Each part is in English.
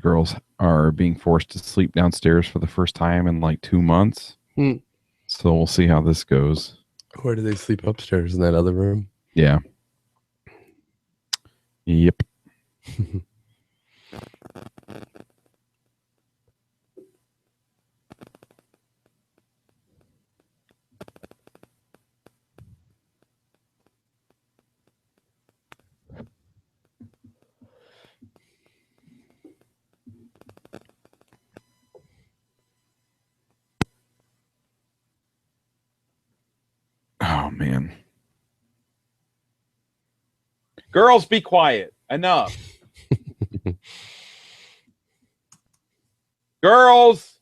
girls are being forced to sleep downstairs for the first time in like 2 months. Hmm. So we'll see how this goes. Where do they sleep upstairs in that other room? Yeah. Yep. Oh, man. Girls, be quiet. Enough. Girls.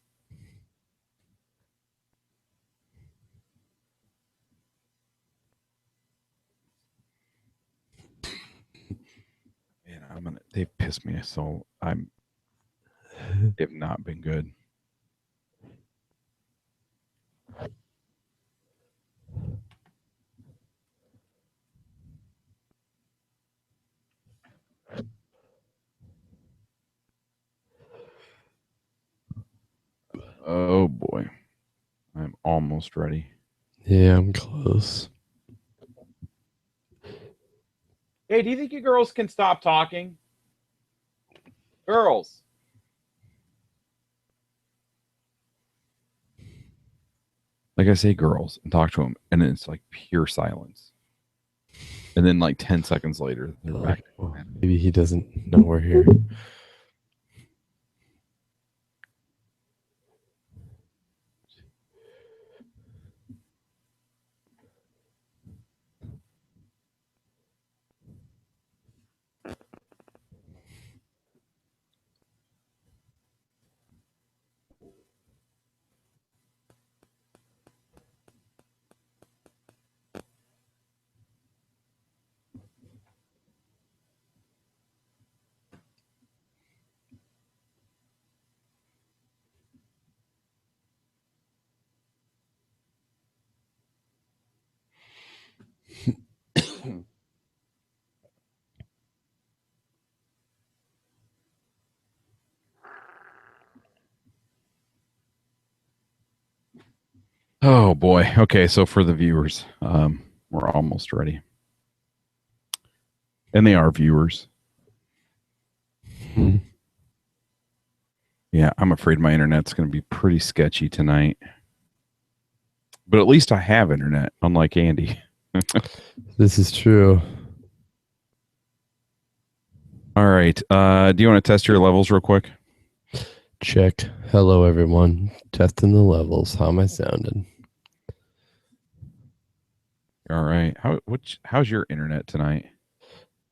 Man, they've pissed me. So they've not been good. Oh boy. I'm almost ready. Yeah, I'm close. Hey, do you think you girls can stop talking? Girls. Like I say, girls, and talk to them, and then it's like pure silence. And then like 10 seconds later, they're back. Well, maybe he doesn't know we're here. Oh boy. Okay, so for the viewers, we're almost ready. And they are viewers. Hmm. Yeah, I'm afraid my internet's going to be pretty sketchy tonight. But at least I have internet, unlike Andy. This is true. All right. Do you want to test your levels real quick? Check. Hello, everyone. Testing the levels. How am I sounding? All right. How's your internet tonight?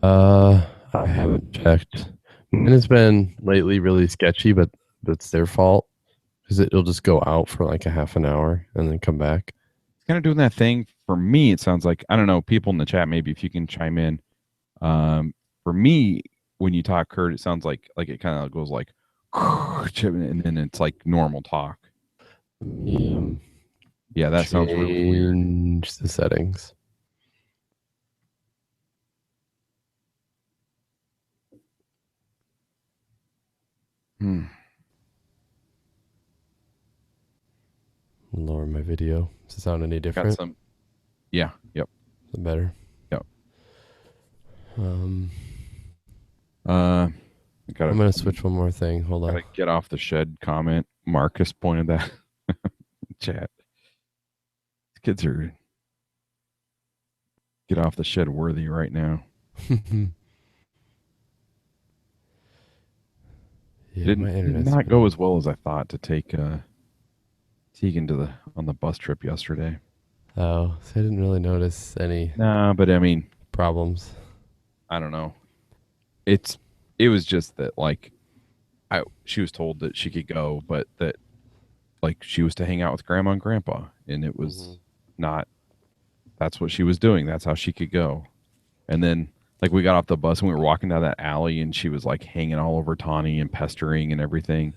I haven't checked. And it's been lately really sketchy, but it's their fault because it'll just go out for like a half an hour and then come back. It's kind of doing that thing. For me, it sounds like, I don't know, people in the chat, maybe if you can chime in. For me, when you talk, Kurt, it sounds like it kind of goes like, and then it's like normal talk. Yeah, that sounds really weird. Change the settings. Lower my video. Does it sound any different? Yeah. Yep. Is it better? Yep. I'm gonna switch one more thing. Hold on. Gotta get off the shed comment. Marcus pointed that chat. Kids are get off the shed worthy right now. Yeah, did not go as well as I thought to take Tegan on the bus trip yesterday. Oh, so I didn't really notice any. Nah, but I mean problems. I don't know. It was just that like she was told that she could go, but that like she was to hang out with grandma and grandpa, and it was not. That's what she was doing. That's how she could go. And then like we got off the bus and we were walking down that alley, and she was like hanging all over Tawny and pestering and everything.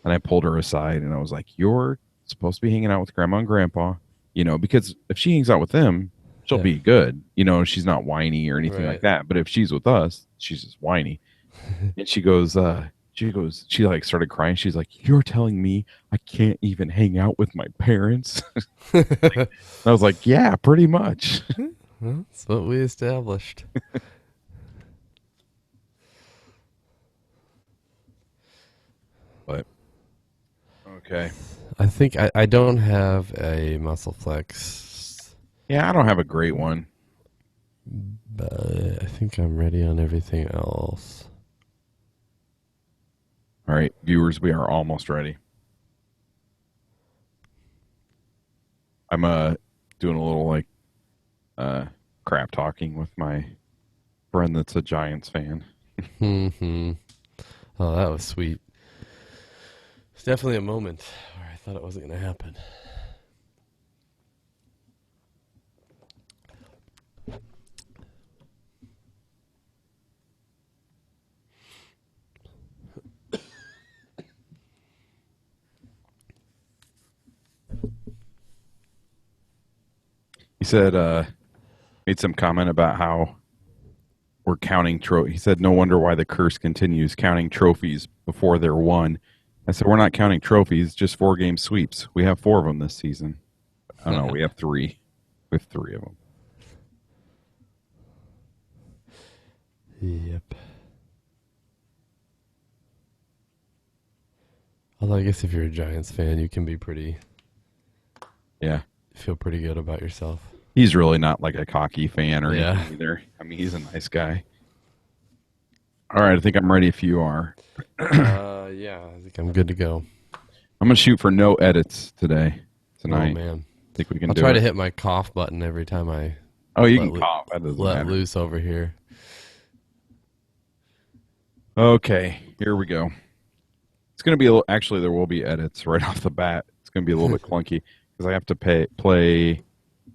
And I pulled her aside and I was like, "You're supposed to be hanging out with grandma and grandpa, because if she hangs out with them, she'll be good. She's not whiny or anything like that. But if she's with us, she's just whiny." And she goes, she like started crying. She's like, "You're telling me I can't even hang out with my parents?" I was like, "Yeah, pretty much." Well, that's what we established. But okay. I think I don't have a muscle flex, Yeah, I don't have a great one. but I think I'm ready on everything else. All right, viewers, we are almost ready. I'm doing a little like crap talking with my friend that's a Giants fan. Hmm. Oh, that was sweet. It's definitely a moment where I thought it wasn't going to happen. He said made some comment about how we're counting He said, "No wonder why the curse continues, counting trophies before they're won." I said, "We're not counting trophies, just 4-game sweeps. We have 4 of them this season." I don't know. We have 3. We have 3 of them. Yep. Although I guess if you're a Giants fan, you can be feel pretty good about yourself. He's really not like a cocky fan or anything Yeah. either. I mean, he's a nice guy. All right, I think I'm ready if you are. Yeah, I think I'm good to go. I'm going to shoot for no edits tonight. Oh man, I think we can I'll do try it. to hit my cough button every time I Oh, you let can loo- cough. That doesn't let matter. loose over here. Okay, here we go. It's going to be a little, actually, there will be edits right off the bat. It's going to be a little bit clunky because I have to play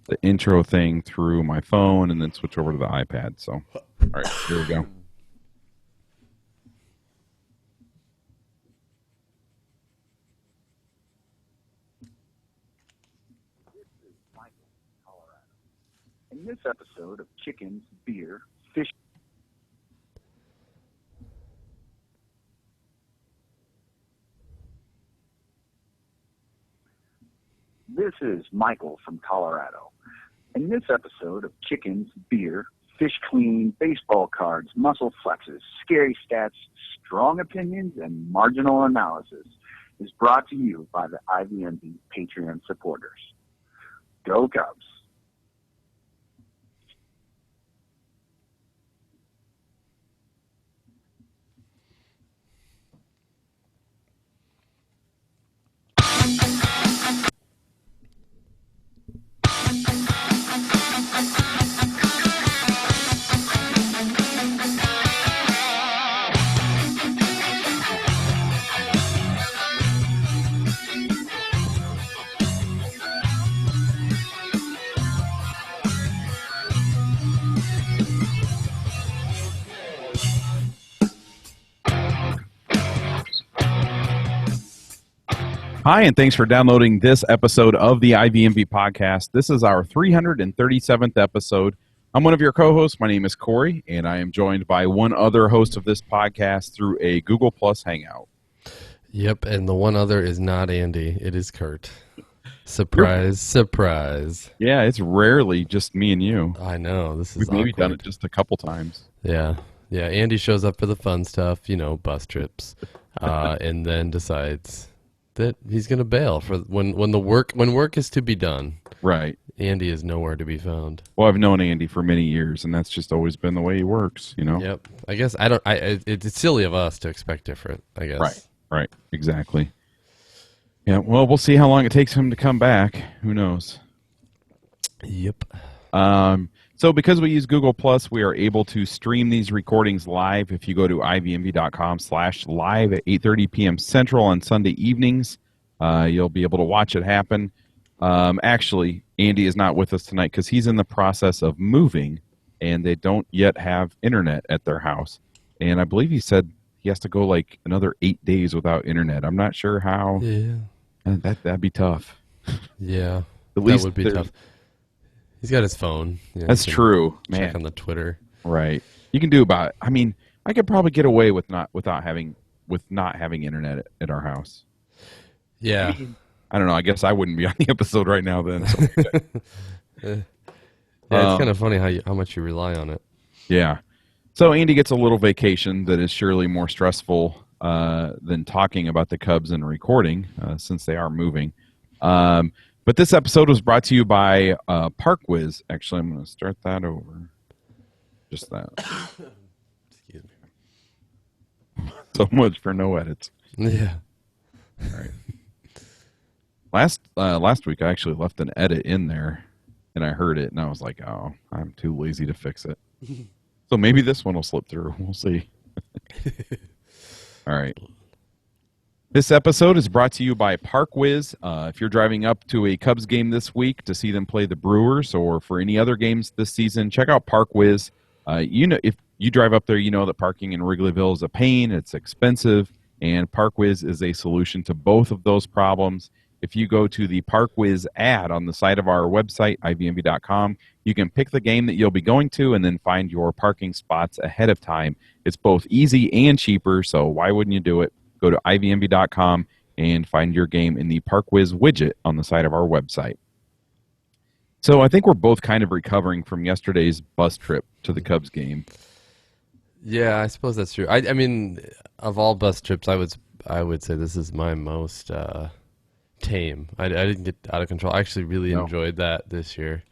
the intro thing through my phone and then switch over to the iPad. So, all right, here we go. In this episode of Chickens, Beer, Fish. This is Michael from Colorado. In this episode of Chickens, Beer, Fish Clean, Baseball Cards, Muscle Flexes, Scary Stats, Strong Opinions, and Marginal Analysis is brought to you by the IVMB Patreon supporters. Go Cubs! Hi, and thanks for downloading this episode of the IVMV podcast. This is our 337th episode. I'm one of your co-hosts. My name is Corey, and I am joined by one other host of this podcast through a Google Plus Hangout. Yep, and the one other is not Andy. It is Kurt. Surprise, surprise. Yeah, it's rarely just me and you. I know, this is We've maybe awkward. done it just a couple times. Yeah, Andy shows up for the fun stuff, bus trips, and then decides that he's going to bail for when work is to be done. Right. Andy is nowhere to be found. Well, I've known Andy for many years, and that's just always been the way he works, Yep. I guess it's silly of us to expect different, I guess. Right. Exactly. Yeah, well, we'll see how long it takes him to come back. Who knows? Yep. So because we use Google Plus, we are able to stream these recordings live. If you go to ivmv.com/live at 8:30 p.m. Central on Sunday evenings, you'll be able to watch it happen. Actually, Andy is not with us tonight because he's in the process of moving, and they don't yet have internet at their house. And I believe he said he has to go like another 8 days without internet. I'm not sure how. Yeah. That'd be tough. Yeah. At least that would be there- tough. He's got his phone. That's he can true, Check man. on the Twitter. Right. You can do about. I mean, I could probably get away with without having with not having internet at our house. Yeah. I don't know. I guess I wouldn't be on the episode right now then. So Yeah, it's kind of funny how much you rely on it. yeah. So Andy gets a little vacation that is surely more stressful than talking about the Cubs and recording since they are moving. But this episode was brought to you by ParkWiz. Actually, I'm going to start that over. Just that. Excuse me. So much for no edits. Yeah. All right. Last week, I actually left an edit in there, and I heard it, and I was like, "Oh, I'm too lazy to fix it." So maybe this one will slip through. We'll see. All right. This episode is brought to you by ParkWiz. If you're driving up to a Cubs game this week to see them play the Brewers, or for any other games this season, check out ParkWiz. If you drive up there, you know that parking in Wrigleyville is a pain. It's expensive, and ParkWiz is a solution to both of those problems. If you go to the ParkWiz ad on the side of our website, ivmb.com, you can pick the game that you'll be going to and then find your parking spots ahead of time. It's both easy and cheaper, so why wouldn't you do it? Go to ivmb.com and find your game in the ParkWiz widget on the side of our website. So I think we're both kind of recovering from yesterday's bus trip to the Cubs game. Yeah, I suppose that's true. I mean, of all bus trips, I would say this is my most tame. I didn't get out of control. I actually really enjoyed that this year.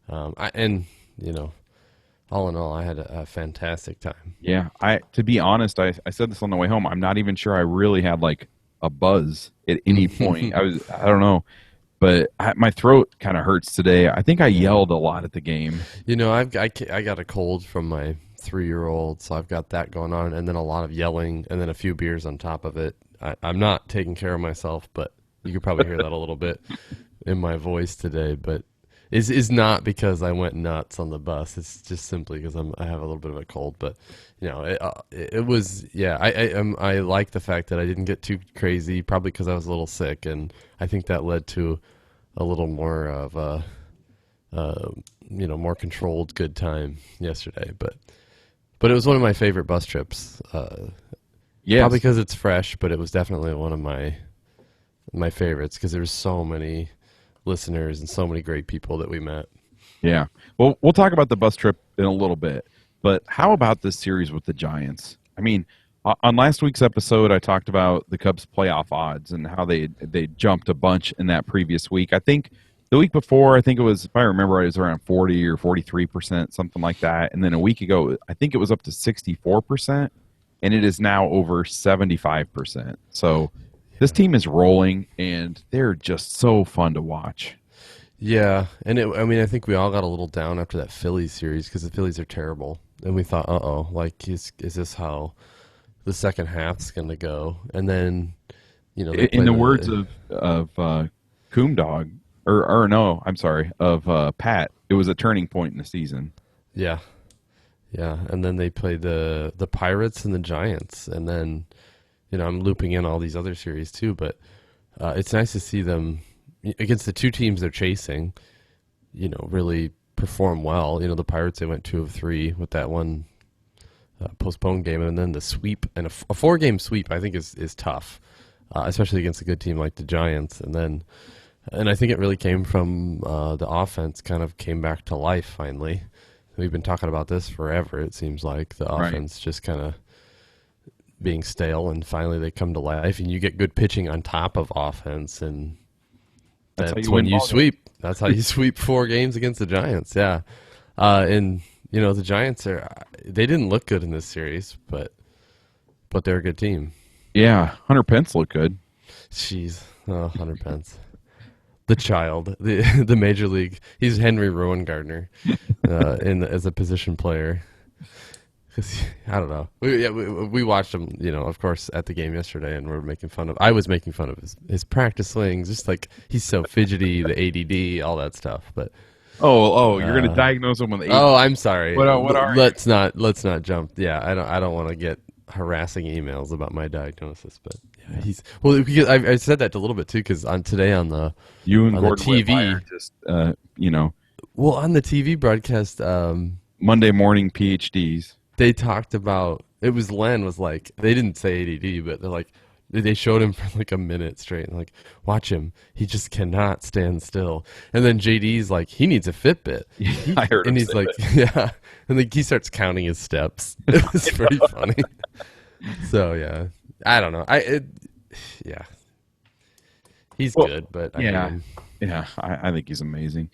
And all in all, I had a fantastic time. Yeah, to be honest, I said this on the way home. I'm not even sure I really had like a buzz at any point. I don't know, but my throat kind of hurts today. I think I yelled a lot at the game. I got a cold from my 3-year-old, so I've got that going on, and then a lot of yelling, and then a few beers on top of it. I'm not taking care of myself, but you could probably hear that a little bit in my voice today. But is not because I went nuts on the bus. It's just simply because I have a little bit of a cold. But it was I like the fact that I didn't get too crazy. Probably because I was a little sick, and I think that led to a little more of a more controlled good time yesterday. But it was one of my favorite bus trips. Yes. Probably because it's fresh, but it was definitely one of my favorites because there were so many listeners and so many great people that we met. Yeah. Well, we'll talk about the bus trip in a little bit, but how about this series with the Giants? I mean, on last week's episode, I talked about the Cubs playoff odds and how they jumped a bunch in that previous week. I think the week before, if I remember, it was around 40 or 43%, something like that. And then a week ago, I think it was up to 64%, and it is now over 75%. So this team is rolling, and they're just so fun to watch. Yeah, and I think we all got a little down after that Phillies series because the Phillies are terrible, and we thought, is this how the second half's going to go? And then, in the words of Coomdog, or no, I'm sorry, of Pat, it was a turning point in the season. Yeah, and then they played the Pirates and the Giants, and then. I'm looping in all these other series too, but it's nice to see them against the two teams they're chasing, really perform well. The Pirates, they went 2 of 3 with that one postponed game, and then the sweep, and a 4-game sweep I think is tough, especially against a good team like the Giants. And I think it really came from the offense kind of came back to life finally. We've been talking about this forever. It seems like the offense just kind of being stale, and finally they come to life, and you get good pitching on top of offense, and that's when you sweep. That's how you sweep 4 games against the Giants. Yeah, and the Giants they didn't look good in this series, but they're a good team. Yeah, Hunter Pence looked good. Jeez, Hunter Pence, the child, the major league. He's Henry Rowan-Gardner as a position player. I don't know. We watched him, of course, at the game yesterday, and I was making fun of his practice swings, just like he's so fidgety, the ADD, all that stuff. But you're going to diagnose him with ADD. Oh, I'm sorry. What are let's not jump. Yeah, I don't want to get harassing emails about my diagnosis, but yeah, because I said that a little bit too, because today on the TV, Well, on the TV broadcast, Monday morning PhDs. They talked about It was Len was like, they didn't say ADD, but they're like, they showed him for like a minute straight and like, watch him. He just cannot stand still. And then JD's like, he needs a Fitbit. I heard him And he's say like, that. yeah. And like he starts counting his steps. It was pretty funny. So yeah, I don't know. Yeah, he's good, but yeah. I mean, Yeah, I think he's amazing.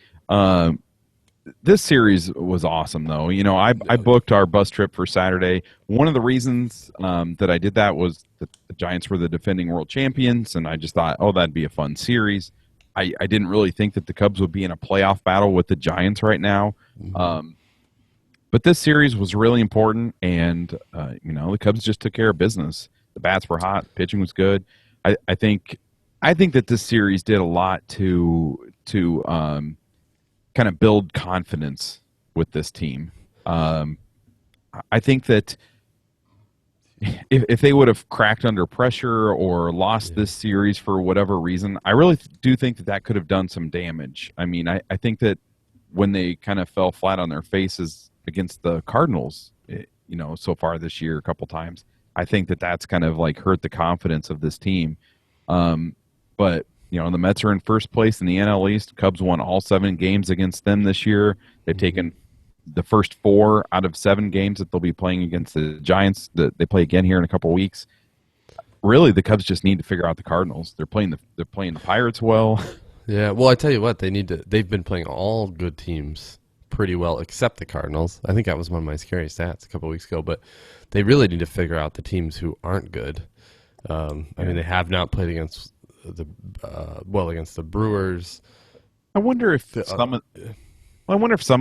This series was awesome, though. I booked our bus trip for Saturday. One of the reasons that I did that was that the Giants were the defending world champions, and I just thought, oh, that'd be a fun series. I didn't really think that the Cubs would be in a playoff battle with the Giants right now. But this series was really important, and the Cubs just took care of business. The bats were hot, pitching was good. I think that this series did a lot to kind of build confidence with this team. I think that if they would have cracked under pressure or lost this series for whatever reason, I really do think that could have done some damage. I mean, I think that when they kind of fell flat on their faces against the Cardinals, so far this year a couple times, I think that that's kind of like hurt the confidence of this team. But the Mets are in first place in the NL East. Cubs won all 7 games against them this year. They've taken the first 4 out of 7 games that they'll be playing against the Giants. That they play again here in a couple weeks. Really, the Cubs just need to figure out the Cardinals. They're playing the Pirates well. yeah. Well, I tell you what, they've been playing all good teams pretty well, except the Cardinals. I think that was one of my scary stats a couple weeks ago. But they really need to figure out the teams who aren't good. I mean, they have not played against against the Brewers. I wonder if some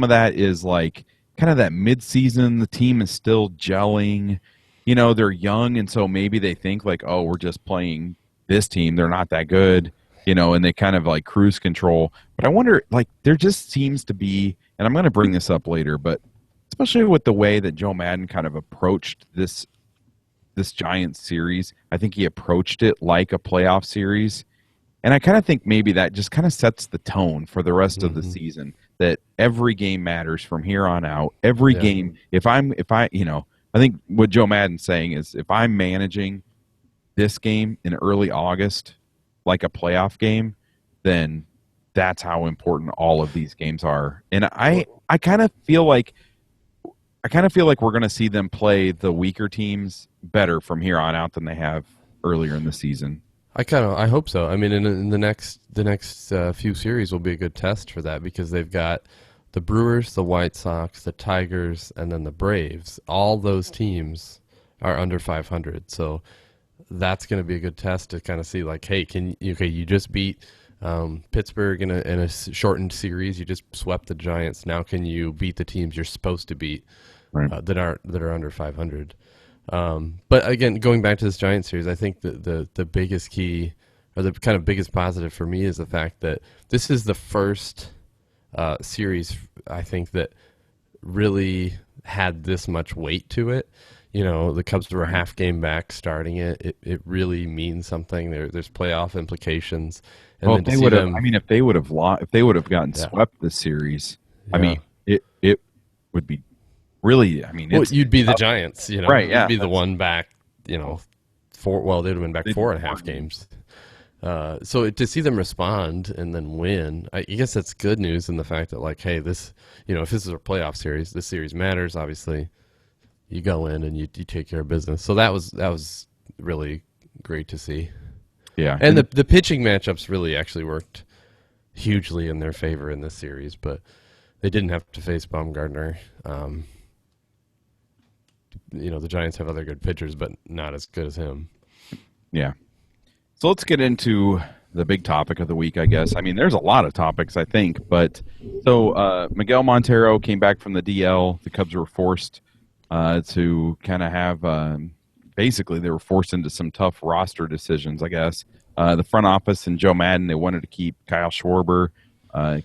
of that is like kind of that midseason. The team is still gelling. They're young, and so maybe they think like, oh, we're just playing this team. They're not that good, and they kind of like cruise control. But I wonder, like, there just seems to be, and I'm going to bring this up later, but especially with the way that Joe Madden kind of approached this Giants series, I think he approached it like a playoff series. And I kind of think maybe that just kind of sets the tone for the rest of the season, that every game matters from here on out. Every game, I think what Joe Madden's saying is if I'm managing this game in early August like a playoff game, then that's how important all of these games are. And I kind of feel like we're going to see them play the weaker teams better from here on out than they have earlier in the season. I hope so. I mean, in the next few series will be a good test for that, because they've got the Brewers, the White Sox, the Tigers, and then the Braves. All those teams are under 500, so that's going to be a good test to kind of see, like, hey, you just beat Pittsburgh in a shortened series. You just swept the Giants. Now can you beat the teams you're supposed to beat, right, that are under 500? But again, going back to this Giants series, I think the biggest key, or the kind of biggest positive for me, is the fact that this is the first series, I think, that really had this much weight to it. The Cubs were a half game back starting it. It really means something. There's playoff implications. And well, then if they would have gotten swept this series, yeah. I mean, it would be really, I mean, you'd be the Giants, right? Yeah, you'd be the one back, they'd have been back 4.5 games. So to see them respond and then win, I guess that's good news in the fact that, like, hey, this, if this is a playoff series, this series matters. Obviously, you go in and you take care of business. So that was really great to see. Yeah, and the pitching matchups really actually worked hugely in their favor in this series, but they didn't have to face Baumgartner. The Giants have other good pitchers, but not as good as him. Yeah. So let's get into the big topic of the week, I guess. I mean, there's a lot of topics, I think, but so Miguel Montero came back from the DL. The Cubs were forced to kind of have basically they were forced into some tough roster decisions, I guess. The front office and Joe Madden, they wanted to keep Kyle Schwarber,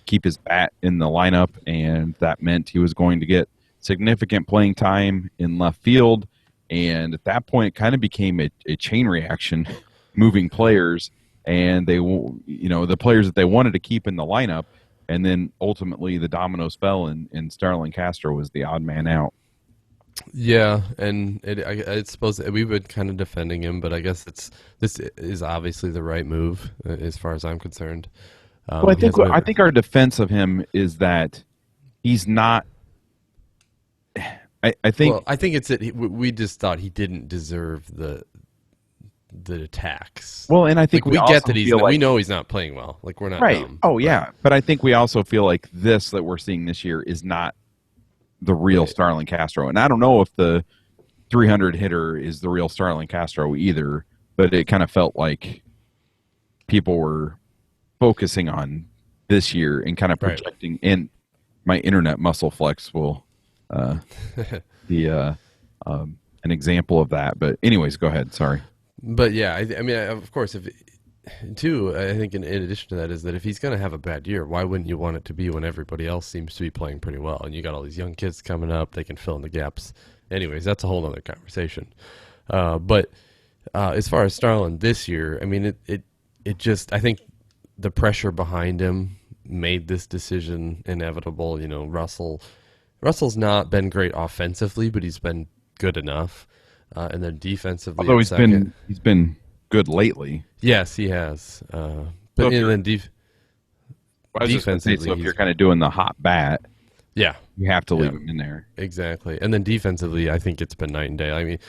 keep his bat in the lineup, and that meant he was going to get significant playing time in left field. And at that point, it kind of became a chain reaction, moving players, and the players that they wanted to keep in the lineup, and then ultimately the dominoes fell, and Starlin Castro was the odd man out. Yeah, and it's supposed we've been kind of defending him, but I guess this is obviously the right move as far as I'm concerned. Well, He hasn't I been. think our defense of him is that he's not. I think Well, I think it's that we just thought he didn't deserve the attacks. well, and I think Like we get also that feel we like know he's not playing well. Like we're not right. dumb. Oh but- yeah, but I think we also feel like this that we're seeing this year is not the real Right. Starlin Castro, and I don't know if the 300 hitter is the real Starlin Castro either. But it kind of felt like people were focusing on this year and kind of Right. projecting. And my internet muscle flex will be an example of that. But anyways, go ahead. Sorry. But yeah, I mean, of course, if too, I think in addition to that is that if he's going to have a bad year, why wouldn't you want it to be when everybody else seems to be playing pretty well, and you got all these young kids coming up, they can fill in the gaps. Anyways, that's a whole other conversation. But as far as Starlin this year, I mean, it just I think the pressure behind him made this decision inevitable. You know, Russell's not been great offensively, but he's been good enough. And then defensively, Although at second- he's been good lately. yes, he has. So But if and you're- then I was just gonna say, defensively, so if you're he's- kind of doing the hot bat, yeah, you have to leave Yeah. him in there. exactly. And then defensively, I think it's been night and day. I mean,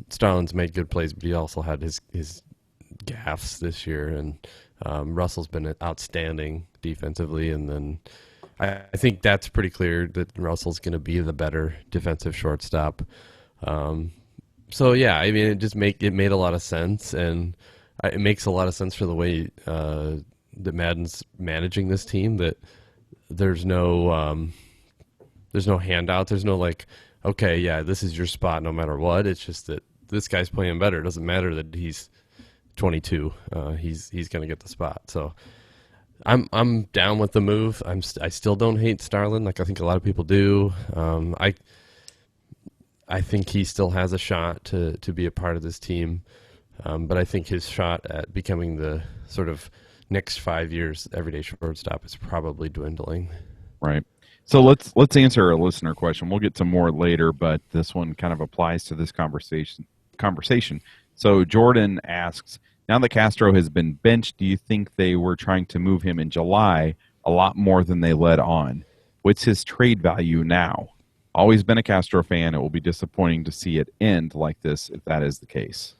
Starlin's made good plays, but he also had his gaffes this year, and Russell's been outstanding defensively. And then I think that's pretty clear that Russell's going to be the better defensive shortstop. So yeah, I mean, it made a lot of sense, and it makes a lot of sense for the way that Madden's managing this team. That there's no handout. There's no like, okay, yeah, this is your spot no matter what. It's just that this guy's playing better. It doesn't matter that he's 22. He's going to get the spot. So I'm down with the move. I still don't hate Starlin like I think a lot of people do. I think he still has a shot to be a part of this team. But I think his shot at becoming the sort of next 5 years everyday shortstop is probably dwindling. Right. So let's answer a listener question. We'll get to more later, but this one kind of applies to this conversation. So Jordan asks, now that Castro has been benched, do you think they were trying to move him in July a lot more than they led on? What's his trade value now? Always been a Castro fan. It will be disappointing to see it end like this if that is the case.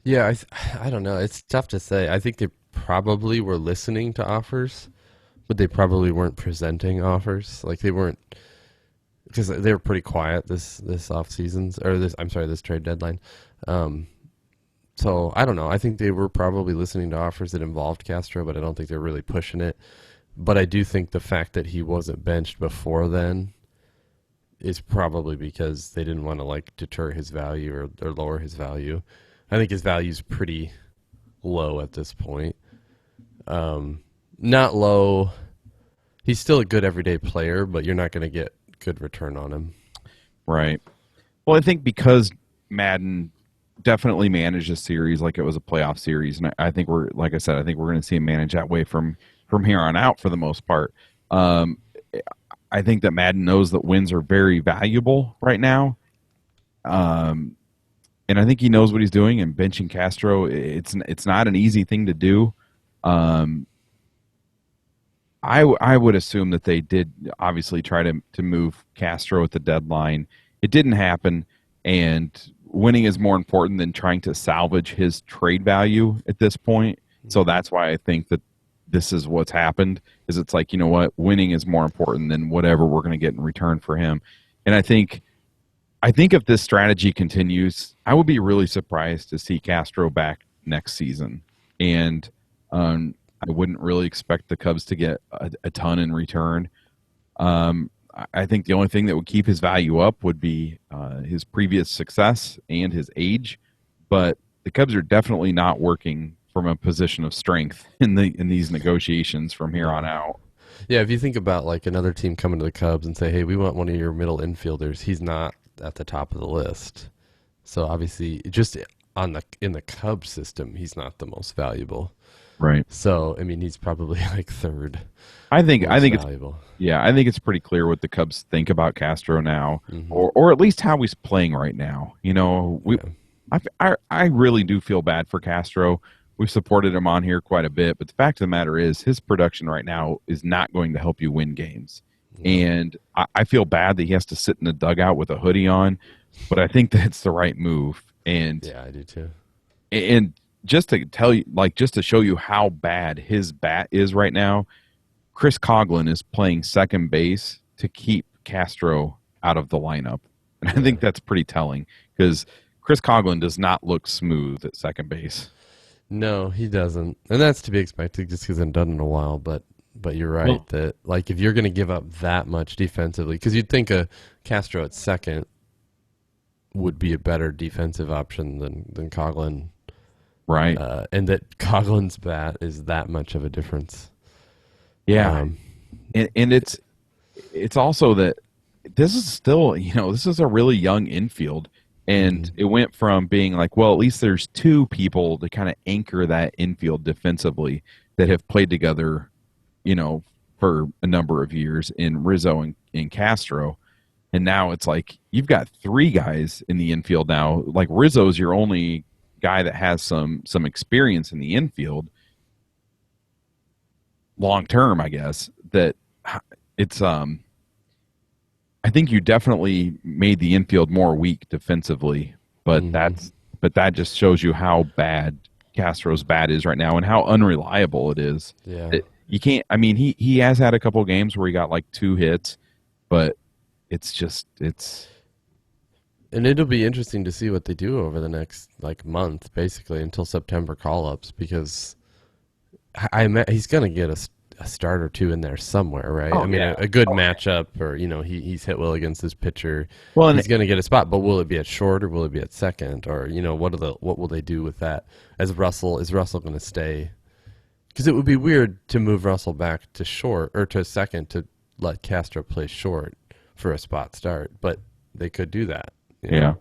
Yeah, I don't know. It's tough to say. I think they probably were listening to offers, but they probably weren't presenting offers. Like they weren't, because they were pretty quiet this off seasons or this trade deadline. So I don't know. I think they were probably listening to offers that involved Castro, but I don't think they're really pushing it. But I do think the fact that he wasn't benched before then is probably because they didn't want to like deter his value or lower his value. I think his value is pretty low at this point. Not low. He's still a good everyday player, but you're not going to get good return on him. Right. Well, I think because Madden definitely managed a series like it was a playoff series, and I think we're, like I said, I think we're going to see him manage that way from here on out for the most part. I think that Madden knows that wins are very valuable right now. And I think he knows what he's doing, and benching Castro, it's not an easy thing to do. I would assume that they did obviously try to move Castro at the deadline. It didn't happen, and winning is more important than trying to salvage his trade value at this point. So that's why I think that this is what's happened, is it's like, you know what, winning is more important than whatever we're going to get in return for him. And I think if this strategy continues, I would be really surprised to see Castro back next season. And I wouldn't really expect the Cubs to get a ton in return. I think the only thing that would keep his value up would be his previous success and his age. But the Cubs are definitely not working from a position of strength in these negotiations from here on out. Yeah, if you think about like another team coming to the Cubs and say, "Hey, we want one of your middle infielders," he's not at the top of the list. So obviously, just in the Cubs system, he's not the most valuable. Right. So, I mean, he's probably like third. I think it's valuable. yeah, I think it's pretty clear what the Cubs think about Castro now, Mhm. or at least how he's playing right now. You know, Yeah. I really do feel bad for Castro. We've supported him on here quite a bit, but the fact of the matter is his production right now is not going to help you win games. No. And I feel bad that he has to sit in the dugout with a hoodie on, but I think that's the right move. And Yeah, I do too. and just to tell you, like, just to show you how bad his bat is right now, Chris Coughlin is playing second base to keep Castro out of the lineup. And I think that's pretty telling because Chris Coughlin does not look smooth at second base. No, he doesn't, and that's to be expected just because he hasn't done it in a while. But you're right that like if you're going to give up that much defensively, because you'd think a Castro at second would be a better defensive option than Coughlin, Right. and that Coughlin's bat is that much of a difference. Yeah. And it's also that this is still, this is a really young infield. And it went from being like, well, at least there's two people to kind of anchor that infield defensively that have played together, for a number of years in Rizzo and Castro. And now it's like you've got three guys in the infield now. Like Rizzo's your only guy that has some experience in the infield long term, I guess. That it's I think you definitely made the infield more weak defensively, but that just shows you how bad Castro's bat is right now and how unreliable it is. Yeah. You can't. I mean, he has had a couple games where he got like 2 hits, but it's and it'll be interesting to see what they do over the next like month, basically until September call-ups, because he's going to get a start or two in there somewhere, right? Oh, I mean, yeah. a good matchup, or he's hit well against his pitcher. Well, and he's going to get a spot, but will it be at short or will it be at second, or what will they do with that? Is Russell going to stay? Because it would be weird to move Russell back to short or to second to let Castro play short for a spot start, but they could do that. Yeah.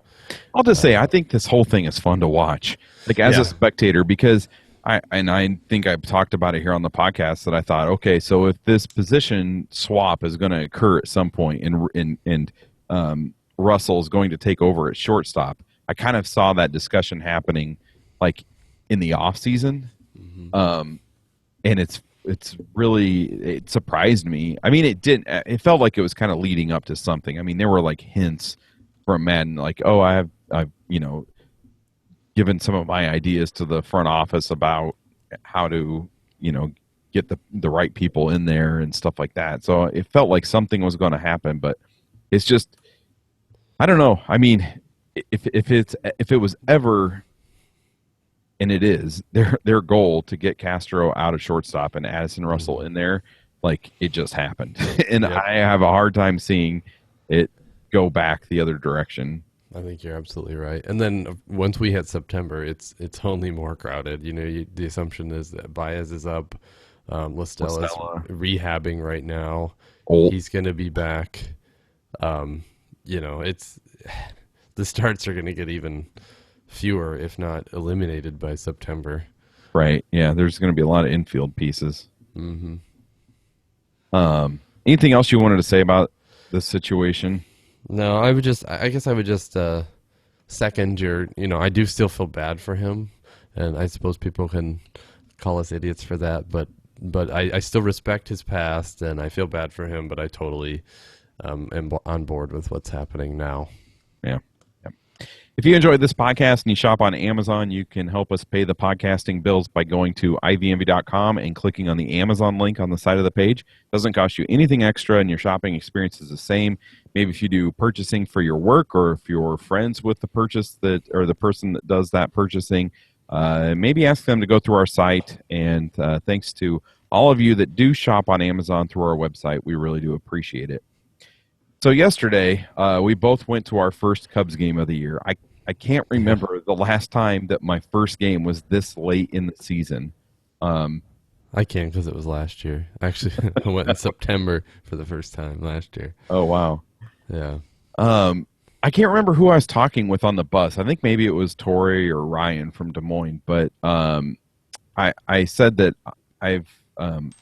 I'll just say I think this whole thing is fun to watch, like as a spectator, because I think I've talked about it here on the podcast that I thought, okay, so if this position swap is going to occur at some point and Russell is going to take over at shortstop, I kind of saw that discussion happening like in the off season. And it surprised me. I mean, it felt like it was kind of leading up to something. I mean, there were like hints from Madden, like, oh, I've given some of my ideas to the front office about how to, get the right people in there and stuff like that. So it felt like something was going to happen, but it's just, I don't know. I mean, if it was ever, and it is their goal to get Castro out of shortstop and Addison Russell in there, like it just happened. And I have a hard time seeing it go back the other direction. I think you're absolutely right. And then once we hit September, it's only more crowded. The assumption is that Baez is up. Listella is rehabbing right now. He's going to be back. It's the starts are going to get even fewer, if not eliminated by September. Right. Yeah. There's going to be a lot of infield pieces. Anything else you wanted to say about this situation? No, I guess I would just second your, I do still feel bad for him, and I suppose people can call us idiots for that, but I still respect his past, and I feel bad for him, but I totally am on board with what's happening now. Yeah. If you enjoyed this podcast and you shop on Amazon, you can help us pay the podcasting bills by going to ivnv.com and clicking on the Amazon link on the side of the page. It doesn't cost you anything extra, and your shopping experience is the same. Maybe if you do purchasing for your work, or if you're friends with the person that does that purchasing, maybe ask them to go through our site. And thanks to all of you that do shop on Amazon through our website, we really do appreciate it. So yesterday, we both went to our first Cubs game of the year. I can't remember the last time that my first game was this late in the season. I can, because it was last year. Actually, I went in September for the first time last year. Oh, wow. Yeah. I can't remember who I was talking with on the bus. I think maybe it was Tori or Ryan from Des Moines, but I I said that I've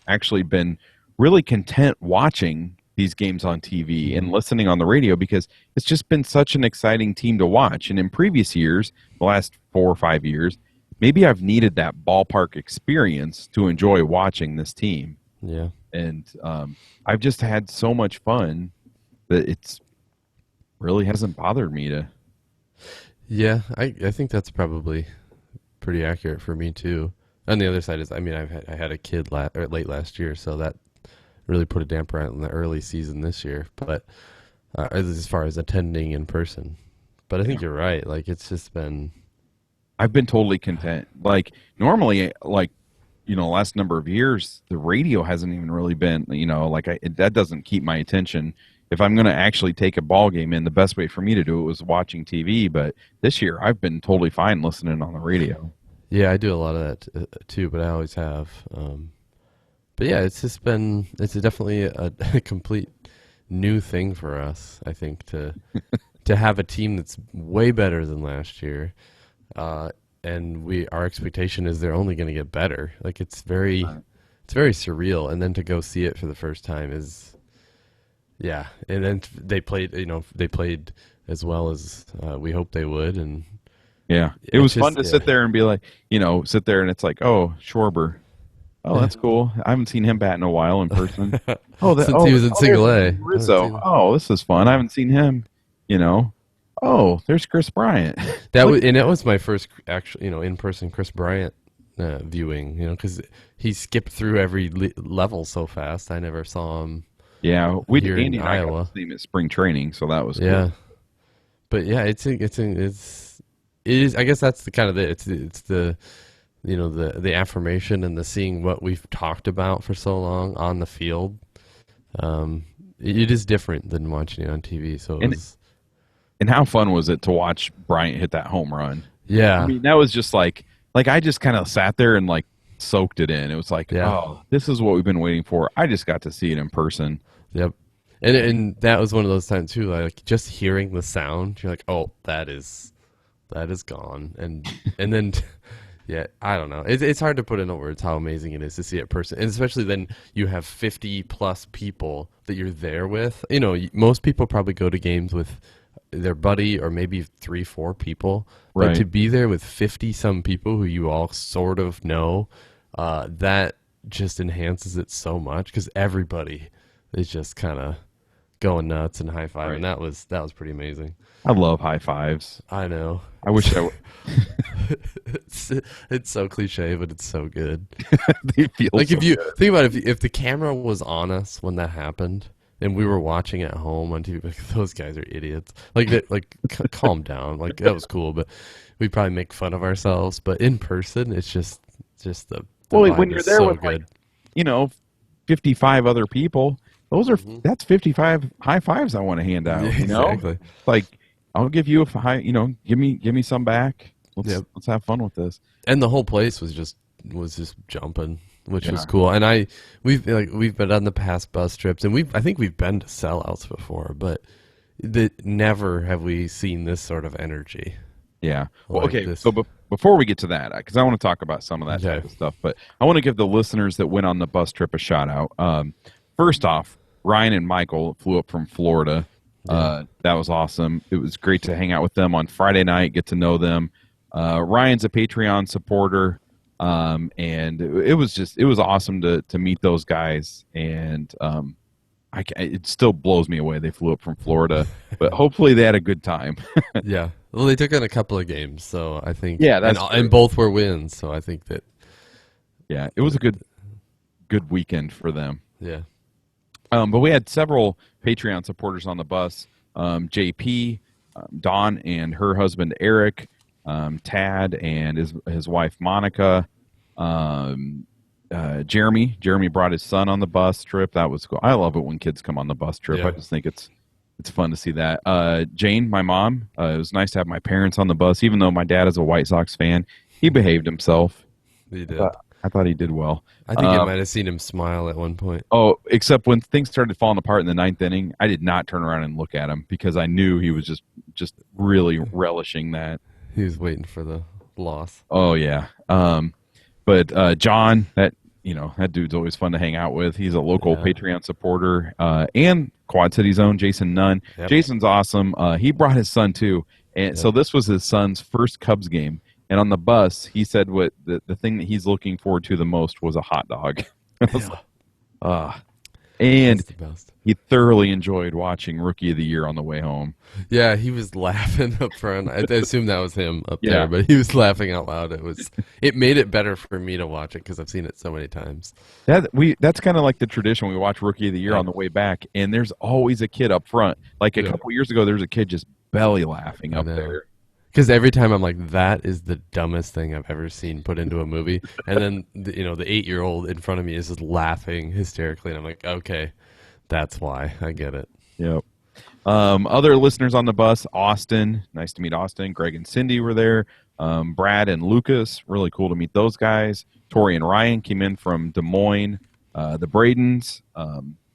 actually been really content watching these games on TV and listening on the radio because it's just been such an exciting team to watch. And in previous years, the last 4 or 5 years, maybe I've needed that ballpark experience to enjoy watching this team. Yeah. And I've just had so much fun that it's really hasn't bothered me to. Yeah, I think that's probably pretty accurate for me too. On the other side is, I mean, I had a kid late last year, so that really put a damper on the early season this year. But as far as attending in person, but I think you're right. Like it's just been. I've been totally content. Like normally, like last number of years, the radio hasn't even really been. That doesn't keep my attention. If I'm going to actually take a ball game in, the best way for me to do it was watching TV. But this year, I've been totally fine listening on the radio. Yeah, I do a lot of that too, but I always have. But yeah, it's definitely a complete new thing for us, I think, to have a team that's way better than last year. And our expectation is they're only going to get better. Like it's very surreal. And then to go see it for the first time is, yeah. And then they played as well as we hoped they would. And yeah, it was fun to sit there and be like, sit there and it's like, oh, Schwarber. Oh, that's cool. I haven't seen him bat in a while in person. Since he was in Single A. Rizzo. Oh, this is fun. I haven't seen him, Oh, there's Chris Bryant. That was my first actual, in-person Chris Bryant viewing, because he skipped through every level so fast. I never saw him. Yeah, we here Andy in and I Iowa. got to see him at spring training, so that was yeah. cool. But yeah, it is. I guess that's the kind of it's the the affirmation and the seeing what we've talked about for so long on the field. It is different than watching it on TV. So and how fun was it to watch Bryant hit that home run? Yeah. I mean, that was just like I just kind of sat there and like soaked it in. It was like, oh, this is what we've been waiting for. I just got to see it in person. Yep. And that was one of those times too, like just hearing the sound, you're like, oh, that is gone. And then yeah, I don't know. It's hard to put into words how amazing it is to see it in person. And especially then you have 50 plus people that you're there with. Most people probably go to games with their buddy or maybe 3-4 people, but right. To be there with 50 some people who you all sort of know, that just enhances it so much because everybody is just kind of going nuts and high fiving. Right. That was pretty amazing. I love high fives. I know. I wish I would. It's so cliche, but it's so good. They feel like so if you good. think about it, if the camera was on us when that happened and we were watching at home on TV, like, those guys are idiots. Calm down. Like that was cool, but we'd probably make fun of ourselves. But in person, it's just the vibe when you're is there so with good. 55 other people, that's 55 high fives I want to hand out. Exactly. Like I'll give you a high. Give me some back. Let's have fun with this. And the whole place was just jumping, which was cool. And we've been on the past bus trips, and I think we've been to sellouts before, but never have we seen this sort of energy. Yeah. Well, Like okay. this. So before we get to that, because I want to talk about some of that type of stuff, but I want to give the listeners that went on the bus trip a shout out. First off, Ryan and Michael flew up from Florida. That was awesome. It was great to hang out with them on Friday night, get to know them. Ryan's a Patreon supporter, and it was awesome to meet those guys. And it still blows me away they flew up from Florida, but hopefully they had a good time. Yeah. Well, they took in a couple of games, so I think and both were wins. So I think that it was a good weekend for them. Yeah. But we had several Patreon supporters on the bus. JP, Dawn and her husband Eric, Tad and his wife Monica, Jeremy. Jeremy brought his son on the bus trip. That was cool. I love it when kids come on the bus trip. Yeah. I just think it's fun to see that. Jane, my mom. It was nice to have my parents on the bus. Even though my dad is a White Sox fan, he behaved himself. He did. I thought he did well. I think you might have seen him smile at one point. Oh, except when things started falling apart in the ninth inning, I did not turn around and look at him because I knew he was just really relishing that. He was waiting for the loss. Oh yeah. But John, that dude's always fun to hang out with. He's a local Patreon supporter and Quad City's own Jason Nunn. Yep. Jason's awesome. He brought his son too, and so this was his son's first Cubs game. And on the bus, he said what the thing that he's looking forward to the most was a hot dog. And That's the best. he thoroughly enjoyed watching Rookie of the Year on the way home. Yeah, he was laughing up front. I assume that was him up Yeah. there, but he was laughing out loud. It made it better for me to watch it because I've seen it so many times. That's kind of like the tradition. We watch Rookie of the Year Yeah. on the way back, and there's always a kid up front. Like a couple years ago, there was a kid just belly laughing up know. there. Because every time I'm like, that is the dumbest thing I've ever seen put into a movie, and then the 8-year-old in front of me is just laughing hysterically, and I'm like, okay, that's why. I get it. Yep. Other listeners on the bus, Austin. Nice to meet Austin. Greg and Cindy were there. Brad and Lucas. Really cool to meet those guys. Tori and Ryan came in from Des Moines. The Bradens.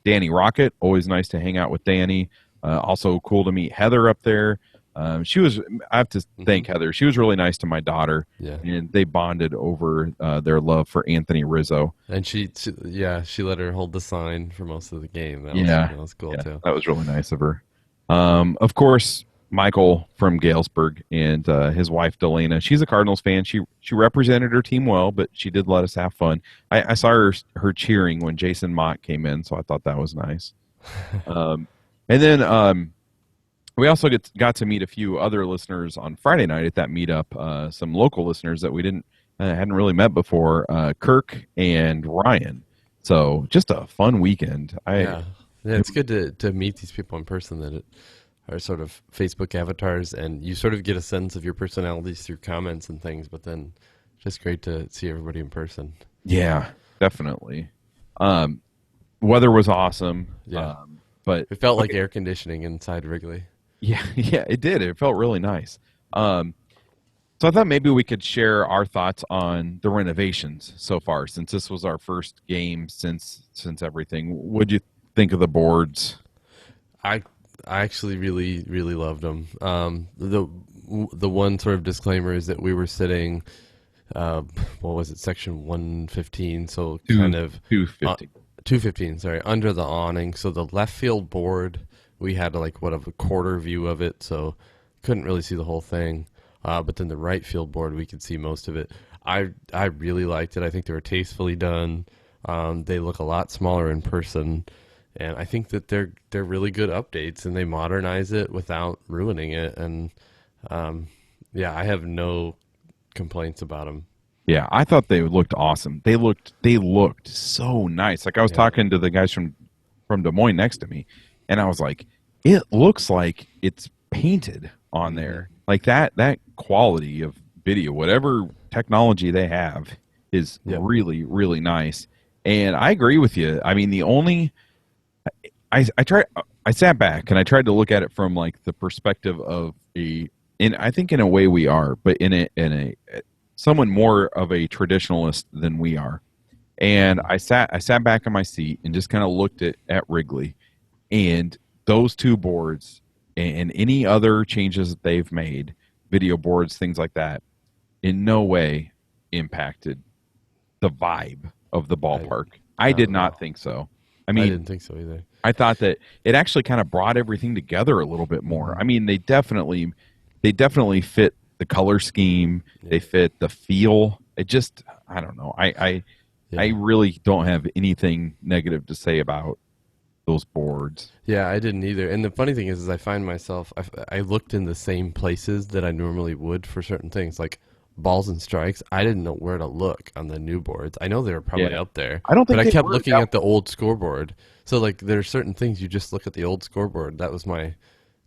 Danny Rocket. Always nice to hang out with Danny. Also cool to meet Heather up there. I have to thank Heather. She was really nice to my daughter. Yeah. And they bonded over their love for Anthony Rizzo. And she let her hold the sign for most of the game. That was cool too. That was really nice of her. Of course, Michael from Galesburg and his wife Delana. She's a Cardinals fan. She represented her team well, but she did let us have fun. I saw her cheering when Jason Mott came in, so I thought that was nice. And then we also got to meet a few other listeners on Friday night at that meetup. Some local listeners that we hadn't really met before, Kirk and Ryan. So just a fun weekend. Yeah, it's good to meet these people in person that are sort of Facebook avatars, and you sort of get a sense of your personalities through comments and things, but then just great to see everybody in person. Yeah, definitely. Weather was awesome. Yeah. But It felt like air conditioning inside Wrigley. Yeah, it did. It felt really nice. So I thought maybe we could share our thoughts on the renovations so far, since this was our first game since everything. What'd you think of the boards? I actually really, really loved them. The one sort of disclaimer is that we were sitting, what was it, section 115, so kind of 250. 215, sorry, under the awning. So the left field board, we had a quarter view of it, so couldn't really see the whole thing. But then the right field board, we could see most of it. I really liked it. I think they were tastefully done. They look a lot smaller in person, and I think that they're really good updates, and they modernize it without ruining it. And I have no complaints about them. Yeah, I thought they looked awesome. They looked so nice. Like I was talking to the guys from Des Moines next to me, and I was like, it looks like it's painted on there. Like that quality of video, whatever technology they have, is really, really nice. And I agree with you. I mean, I sat back and I tried to look at it from like the perspective of and I think in a way we are, but in a someone more of a traditionalist than we are. And I sat back in my seat and just kind of looked at Wrigley, and those two boards and any other changes that they've made, video boards, things like that, in no way impacted the vibe of the ballpark. I did not think so. I mean, I didn't think so either. I thought that it actually kind of brought everything together a little bit more. I mean, they definitely fit the color scheme. They fit the feel. It just, I don't know. I really don't have anything negative to say about those boards. Yeah, I didn't either. And the funny thing is I find myself, I looked in the same places that I normally would for certain things, like balls and strikes. I didn't know where to look on the new boards. I know they were probably out there. I don't think but I kept were looking at the old scoreboard. So like there are certain things you just look at the old scoreboard. That was my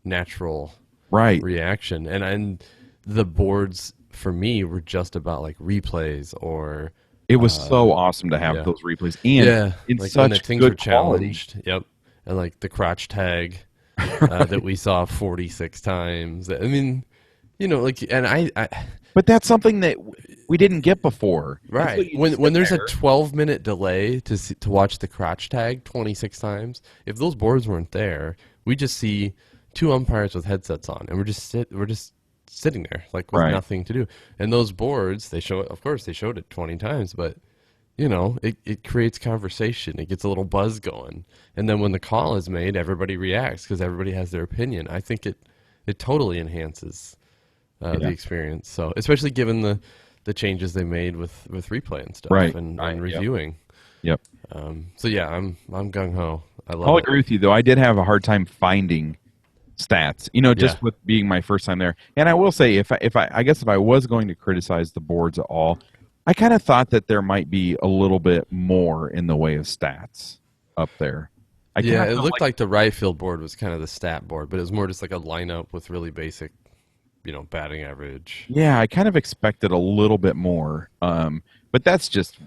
natural reaction. And the boards for me were just about like replays or it was so awesome to have those replays and in like such when the things good were challenged. Yep. And like the crotch tag that we saw 46 times. I mean, you know, like, and I but that's something that we didn't get before. Right. When there's a 12-minute delay to watch the crotch tag 26 times, if those boards weren't there, we just see two umpires with headsets on, and we're just sitting there like with Right. nothing to do. And those boards, of course they showed it 20 times, but you know, it creates conversation. It gets a little buzz going. And then when the call is made, everybody reacts because everybody has their opinion. I think it totally enhances the experience. So especially given the changes they made with replay and stuff, Right. and Right. reviewing. Yep. So yeah, I'm gung ho. I love I'll it. agree with you, though. I did have a hard time finding stats, just Yeah. with being my first time there. And I will say, if I was going to criticize the boards at all, I kind of thought that there might be a little bit more in the way of stats up there. Yeah, it looked like the right field board was kind of the stat board, but it was more just like a lineup with really basic, batting average. Yeah, I kind of expected a little bit more, but that's just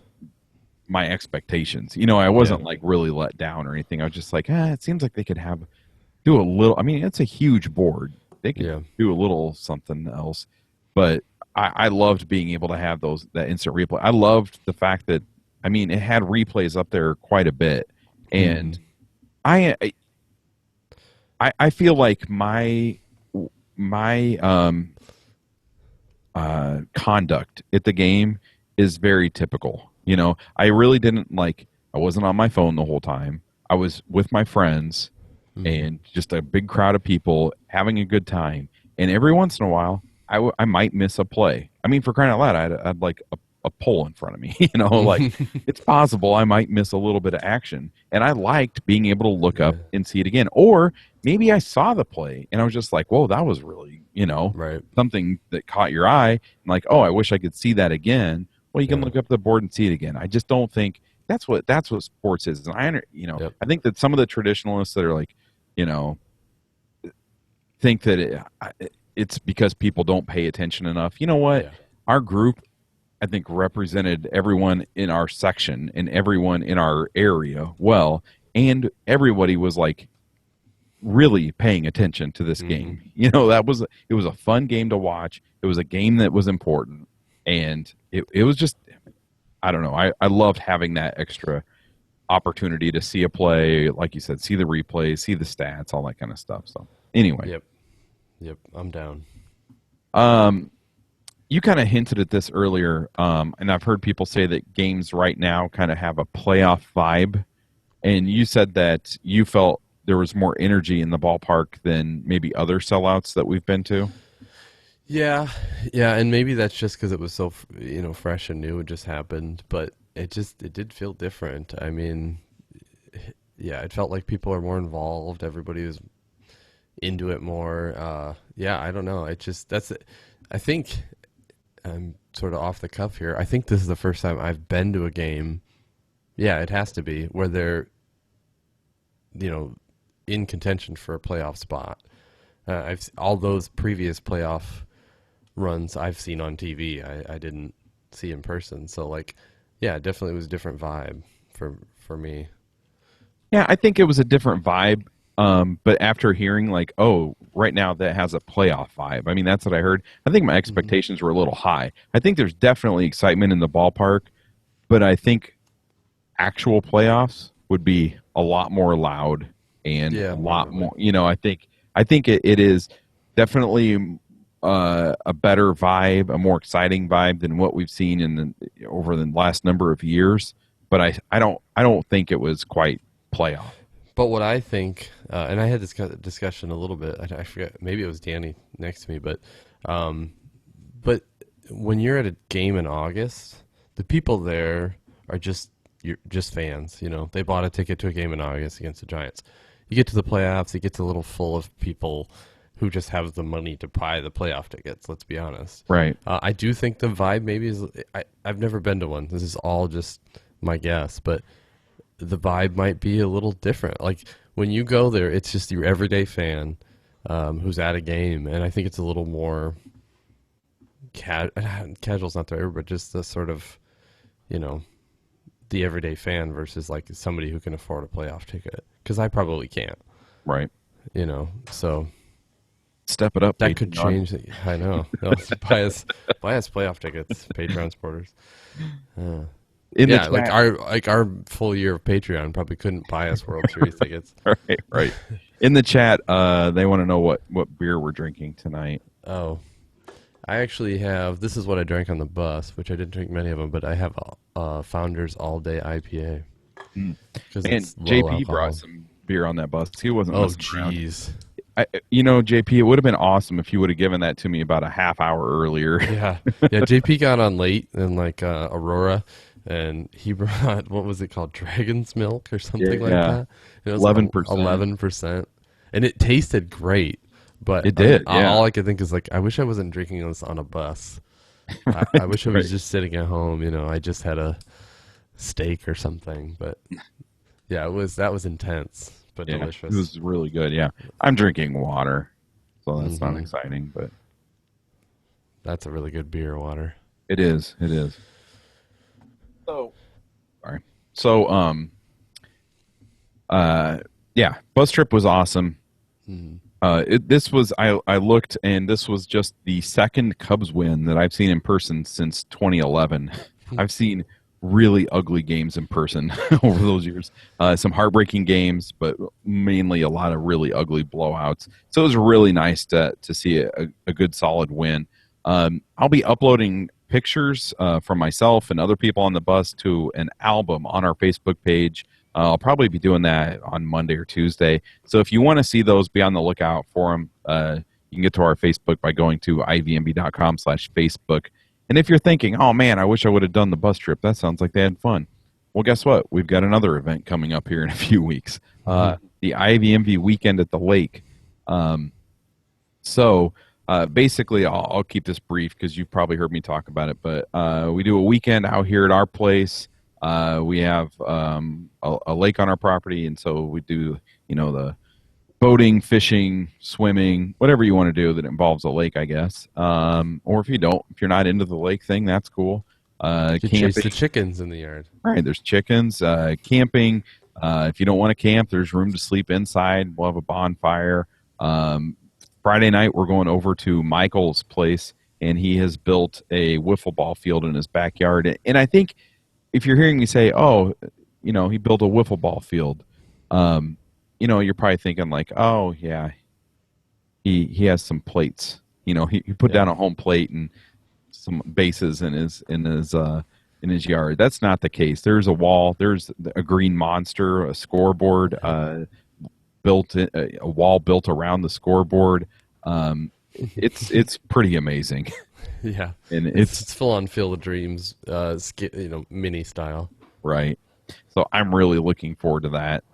my expectations. I wasn't like really let down or anything. I was just like, it seems like they could do a little. I mean, it's a huge board. They could do a little something else, but I loved being able to have that instant replay. I loved the fact that, it had replays up there quite a bit, and I feel like my conduct at the game is very typical. I really didn't I wasn't on my phone the whole time. I was with my friends and just a big crowd of people having a good time. And every once in a while, I might miss a play. For crying out loud, I'd like a pole in front of me. It's possible I might miss a little bit of action. And I liked being able to look up and see it again. Or maybe I saw the play and I was just like, whoa, that was really, right, something that caught your eye. And like, oh, I wish I could see that again. Well, you can look up the board and see it again. I just don't think that's what sports is. And I think that some of the traditionalists that are like, think that it's because people don't pay attention enough. You know what? Yeah. Our group, I think, represented everyone in our section and everyone in our area well, and everybody was like really paying attention to this game. It was a fun game to watch. It was a game that was important, and it was just, I don't know. I loved having that extra opportunity to see a play, like you said, see the replays, see the stats, all that kind of stuff. So anyway, yep, I'm down. You kind of hinted at this earlier, and I've heard people say that games right now kind of have a playoff vibe, and you said that you felt there was more energy in the ballpark than maybe other sellouts that we've been to. Yeah, and maybe that's just because it was so fresh and new. It just happened, but it did feel different. It felt like people are more involved. Everybody was into it more. I don't know. I think I'm sort of off the cuff here. I think this is the first time I've been to a game. Yeah, it has to be where they're, in contention for a playoff spot. All those previous playoff runs I've seen on TV. I didn't see in person. So definitely was a different vibe for me. Yeah, I think it was a different vibe. But after hearing right now that has a playoff vibe. That's what I heard. I think my expectations were a little high. I think there's definitely excitement in the ballpark, but I think actual playoffs would be a lot more loud and a lot more. I think it is definitely a better vibe, a more exciting vibe than what we've seen over the last number of years. But I don't think it was quite playoff. But what I think, and I had this discussion a little bit. I forget, maybe it was Danny next to me, but when you're at a game in August, the people there are just fans. They bought a ticket to a game in August against the Giants. You get to the playoffs, it gets a little full of people who just have the money to buy the playoff tickets. Let's be honest. Right. I do think the vibe maybe is. I've never been to one. This is all just my guess, but the vibe might be a little different. Like when you go there, it's just your everyday fan who's at a game, and I think it's a little more casual's not the right word, but just the sort of, the everyday fan versus like somebody who can afford a playoff ticket. Because I probably can't. Right. So step it up. That could change. I know. Buy us playoff tickets, Patreon supporters. Our full year of Patreon probably couldn't buy us World Series tickets. Right. In the chat, they want to know what beer we're drinking tonight. Oh, I actually have. This is what I drank on the bus, which I didn't drink many of them, but I have a Founders All Day IPA because And it's low JP alcohol. brought some beer on that bus. He wasn't Oh, messing around. jeez. JP, it would have been awesome if you would have given that to me about a half hour earlier. Yeah, yeah. JP got on late in like Aurora, and he brought what was it called, Dragon's Milk or something like Yeah. that. And it was 11%. 11%, and it tasted great. But It did, yeah. all I could think is like, I wish I wasn't drinking this on a bus. I wish I was Right. just sitting at home. I just had a steak or something. But yeah, that was intense but Yeah, delicious. it was really good. Yeah, I'm drinking water, so that's not Mhm. exciting, but That's a really good beer, water. it is. It is. So, sorry. So, yeah, bus trip was awesome. Mhm. This was I looked, and this was just the second Cubs win that I've seen in person since 2011. I've seen really ugly games in person over those years. Some heartbreaking games, but mainly a lot of really ugly blowouts. So it was really nice to see a good solid win. I'll be uploading pictures from myself and other people on the bus to an album on our Facebook page. I'll probably be doing that on Monday or Tuesday. So if you want to see those, be on the lookout for them. You can get to our Facebook by going to ivmb.com/Facebook. And if you're thinking, oh man, I wish I would have done the bus trip, that sounds like they had fun. Well, guess what? We've got another event coming up here in a few weeks. The IVMV weekend at the lake. Basically, I'll keep this brief because you've probably heard me talk about it. But we do a weekend out here at our place. We have a lake on our property, and so we do, the boating, fishing, swimming, whatever you want to do that involves a lake, I guess. Or if you're not into the lake thing, that's cool. You Camping, chase the chickens in the yard. right? There's chickens. Camping. If you don't want to camp, there's room to sleep inside. We'll have a bonfire. Friday night, we're going over to Michael's place, and he has built a wiffle ball field in his backyard. And I think if you're hearing me say, "Oh, he built a wiffle ball field," you're probably thinking like, "Oh, yeah, he has some plates." He put down a home plate and some bases in his yard. That's not the case. There's a wall. There's a green monster, a scoreboard, a wall built around the scoreboard. It's pretty amazing. Yeah, And it's full on Field of Dreams, mini style. Right. So I'm really looking forward to that.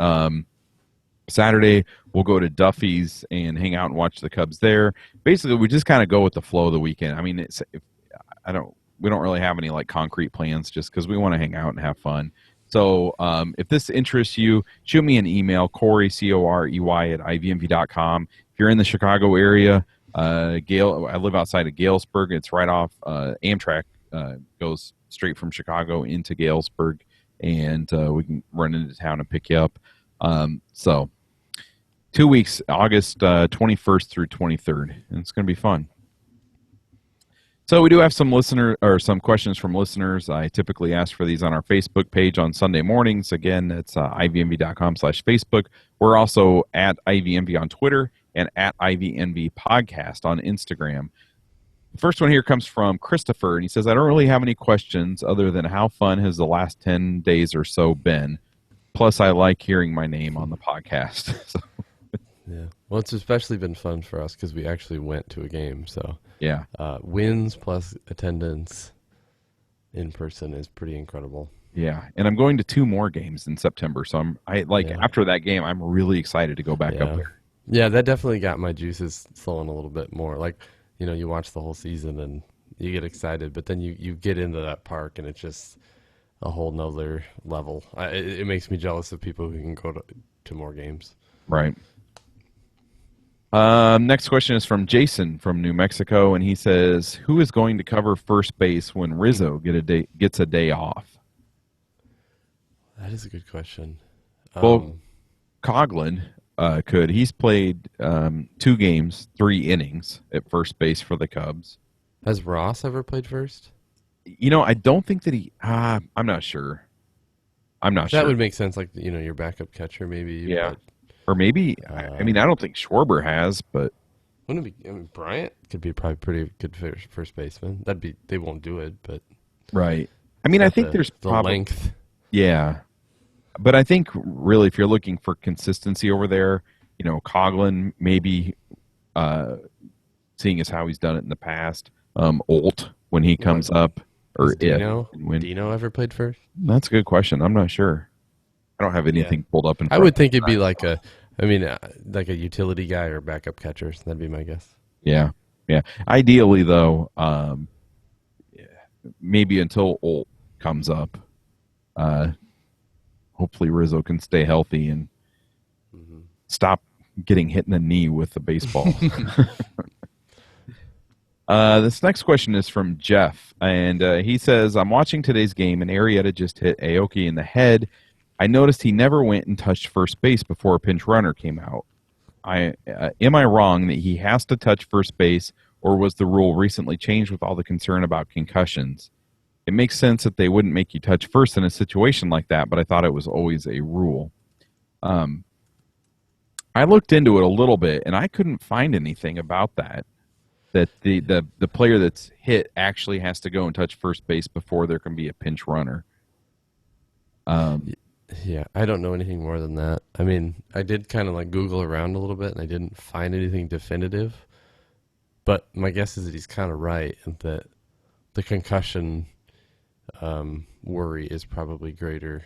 Saturday we'll go to Duffy's and hang out and watch the Cubs there. Basically, we just kind of go with the flow of the weekend. I mean, we don't really have any like concrete plans just because we want to hang out and have fun. So if this interests you, shoot me an email, Corey, Corey, at ivmv.com. If you're in the Chicago area, I live outside of Galesburg. It's right off Amtrak, goes straight from Chicago into Galesburg, and we can run into town and pick you up. So 2 weeks, August 21st through 23rd, and it's going to be fun. So we do have some questions from listeners. I typically ask for these on our Facebook page on Sunday mornings. Again, it's ivmv.com/Facebook. We're also at IVMV on Twitter and at IVMV Podcast on Instagram. The first one here comes from Christopher, and he says, I don't really have any questions other than how fun has the last 10 days or so been? Plus, I like hearing my name on the podcast. So, Yeah. Well, it's especially been fun for us because we actually went to a game. So yeah. Wins plus attendance in person is pretty incredible. Yeah, and I'm going to 2 more games in September, so after that game, I'm really excited to go back up there. Yeah, that definitely got my juices flowing a little bit more. Like, you watch the whole season and you get excited, but then you get into that park and it's just a whole nother level. It makes me jealous of people who can go to more games. Right. Next question is from Jason from New Mexico, and he says, who is going to cover first base when Rizzo gets a day off? That is a good question. Well, Coughlin could. He's played 2 games, 3 innings at first base for the Cubs. Has Ross ever played first? I don't think that he... I'm not sure. That would make sense, like, your backup catcher maybe. Yeah. Or maybe... I don't think Schwarber has, but... Wouldn't it be? I mean, Bryant could be probably pretty good first baseman. They won't do it, but Right. I mean, I think the, there's the probably length. yeah, but I think really if you're looking for consistency over there, Coughlin maybe, seeing as how he's done it in the past. Olt when he comes up, or Has if Dino and when. Dino ever played first? That's a good question. I'm not sure. I don't have anything pulled up in I front would of me. think it'd be like like a utility guy or backup catcher. That'd be my guess. Yeah, yeah. Ideally, though, maybe until Olt comes up, hopefully Rizzo can stay healthy and stop getting hit in the knee with the baseball. This next question is from Jeff, and he says, I'm watching today's game, and Arrieta just hit Aoki in the head. I noticed he never went and touched first base before a pinch runner came out. Am I wrong that he has to touch first base, or was the rule recently changed with all the concern about concussions? It makes sense that they wouldn't make you touch first in a situation like that, but I thought it was always a rule. I looked into it a little bit, and I couldn't find anything about that. That the player that's hit actually has to go and touch first base before there can be a pinch runner. Yeah, I don't know anything more than that. I mean, I did kind of like Google around a little bit, and I didn't find anything definitive. But my guess is that he's kind of right, and that the concussion worry is probably greater.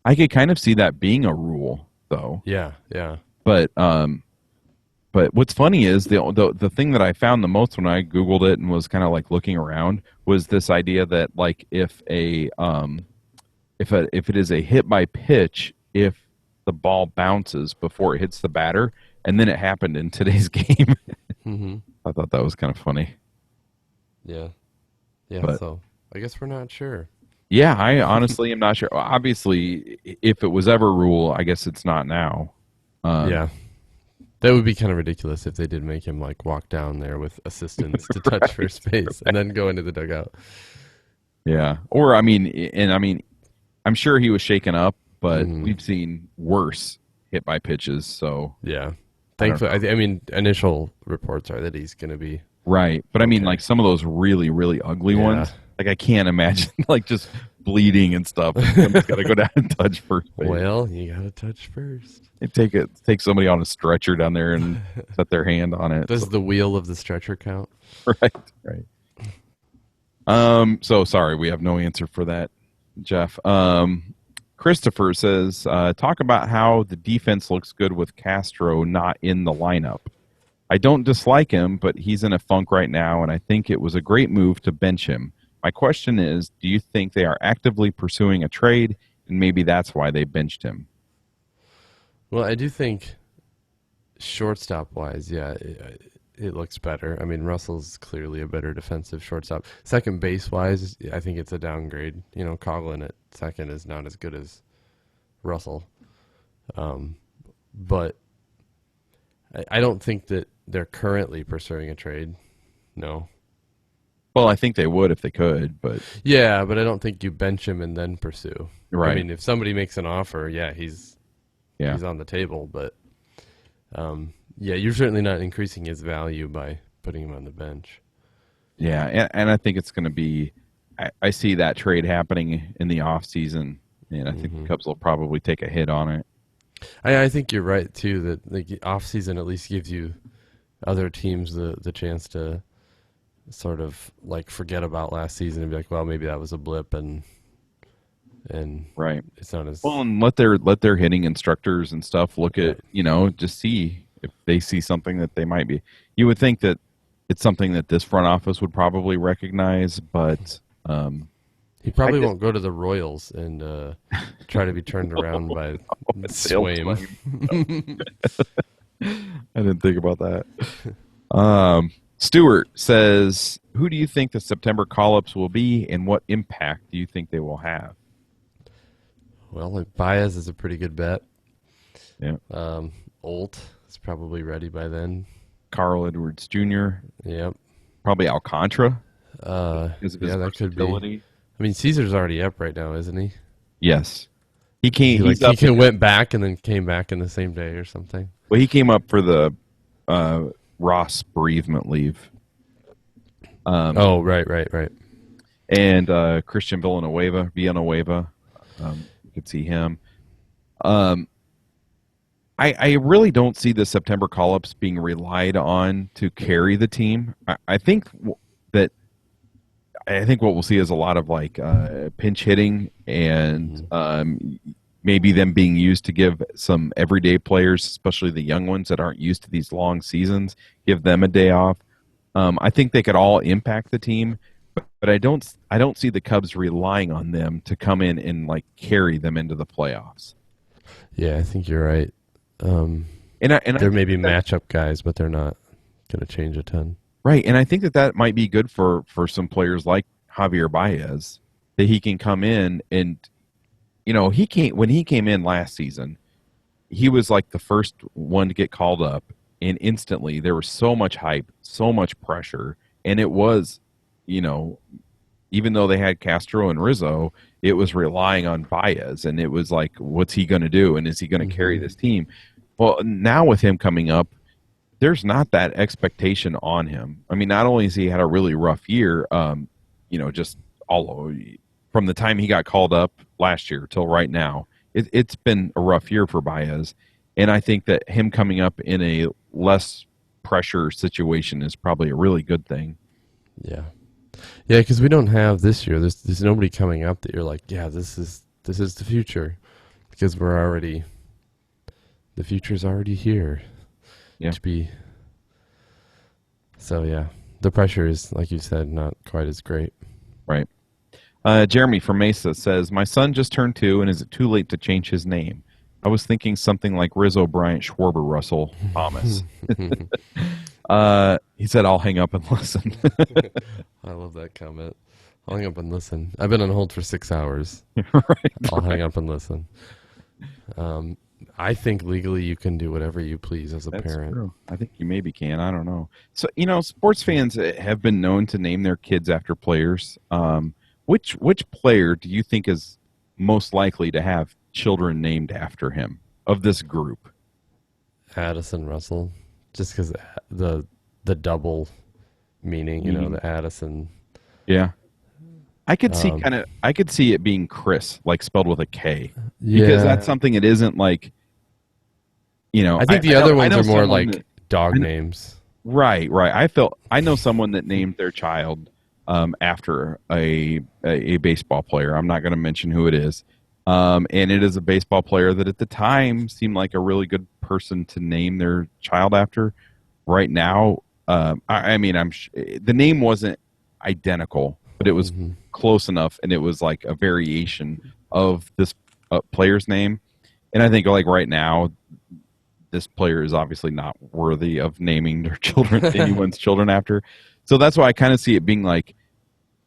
I could kind of see that being a rule, though. Yeah. But what's funny is the thing that I found the most when I Googled it and was kind of like looking around was this idea that like if it is a hit by pitch, if the ball bounces before it hits the batter, and then it happened in today's game. Mm-hmm. I thought that was kind of funny. Yeah. But- So I guess we're not sure. Yeah, I honestly am not sure. Obviously, if it was ever a rule, I guess it's not now. Yeah. That would be kind of ridiculous if they did make him like walk down there with assistants to touch first base and then go into the dugout. Yeah. Or I'm sure he was shaken up, but we've seen worse hit by pitches. So Yeah. Thankfully, I mean, initial reports are that he's going to be right, but I mean, like some of those really, really ugly ones. Like I can't imagine like just bleeding and stuff. Someone's got to go down and touch first base. well. You got to touch first. Take somebody on a stretcher down there and set their hand on it. Does the wheel of the stretcher count? Right. So sorry, we have no answer for that, Jeff. Christopher says, talk about how the defense looks good with Castro not in the lineup. I don't dislike him, but he's in a funk right now, and I think it was a great move to bench him. My question is, do you think they are actively pursuing a trade, and maybe that's why they benched him? Well, I do think shortstop-wise, yeah, it looks better. I mean, Russell's clearly a better defensive shortstop. Second base-wise, I think it's a downgrade. Coughlin at second is not as good as Russell. But I don't think that they're currently pursuing a trade. No. Well, I think they would if they could, but Yeah, but I don't think you bench him and then pursue. Right. I mean, if somebody makes an offer, he's on the table, but you're certainly not increasing his value by putting him on the bench. yeah, and I think it's going to be. I see that trade happening in the off season, and I think the Cubs will probably take a hit on it. I think you're right too. That the off season at least gives you other teams the chance to sort of like forget about last season and be like, well, maybe that was a blip, and Right. it's not as Well, and let their hitting instructors and stuff look at, just see if they see something that they might be. You would think that it's something that this front office would probably recognize, but he probably won't go to the Royals and try to be turned around by Swaim. I didn't think about that. Stewart says, who do you think the September call-ups will be, and what impact do you think they will have? Well, like Baez is a pretty good bet. Yeah. Olt is probably ready by then. Carl Edwards Jr. Yep. Probably Alcantara. Because of his that could be. versatility. I mean, Caesar's already up right now, isn't he? Yes. He came. Went back and then came back in the same day or something. Well, he came up for the Ross bereavement leave. Oh, right. And Christian Villanueva, you could see him. I really don't see the September call-ups being relied on to carry the team. I think what we'll see is a lot of like pinch hitting and maybe them being used to give some everyday players, especially the young ones that aren't used to these long seasons, give them a day off. I think they could all impact the team, but I don't see the Cubs relying on them to come in and like carry them into the playoffs. Yeah, I think you're right. And there may be matchup guys, but they're not going to change a ton. Right, and I think that might be good for some players like Javier Baez, that he can come in and, when he came in last season, he was like the first one to get called up, and instantly there was so much hype, so much pressure, and it was, even though they had Castro and Rizzo, it was relying on Baez, and it was like, what's he going to do, and is he going to carry this team? Well, now with him coming up, there's not that expectation on him. I mean, not only has he had a really rough year, just all from the time he got called up last year till right now, it's been a rough year for Baez. And I think that him coming up in a less pressure situation is probably a really good thing. Yeah. Yeah, because we don't have this year. There's nobody coming up that you're like, yeah, this is the future, because the future's already here. Yeah. So yeah, the pressure is, like you said, not quite as great. Right. Jeremy from Mesa says, my son just turned 2, and is it too late to change his name? I was thinking something like Rizzo, Bryant, Schwarber, Russell, Thomas. He said, I'll hang up and listen. I love that comment. I'll hang up and listen. I've been on hold for 6 hours. I'll hang up and listen. I think legally you can do whatever you please as a parent. True. I think you maybe can. I don't know. So, sports fans have been known to name their kids after players. Which player do you think is most likely to have children named after him of this group? Addison Russell, just because the double meaning, the Addison. Yeah. I could see it being Chris, like spelled with a K, yeah, because that's something it isn't like, I think the other ones are more like dog names. Right. I know someone that named their child after a baseball player. I'm not going to mention who it is, and it is a baseball player that at the time seemed like a really good person to name their child after. Right now, I mean, the name wasn't identical, but it was close enough, and it was like a variation of this player's name. And I think like right now, this player is obviously not worthy of naming their children, anyone's children after. So that's why I kind of see it being like,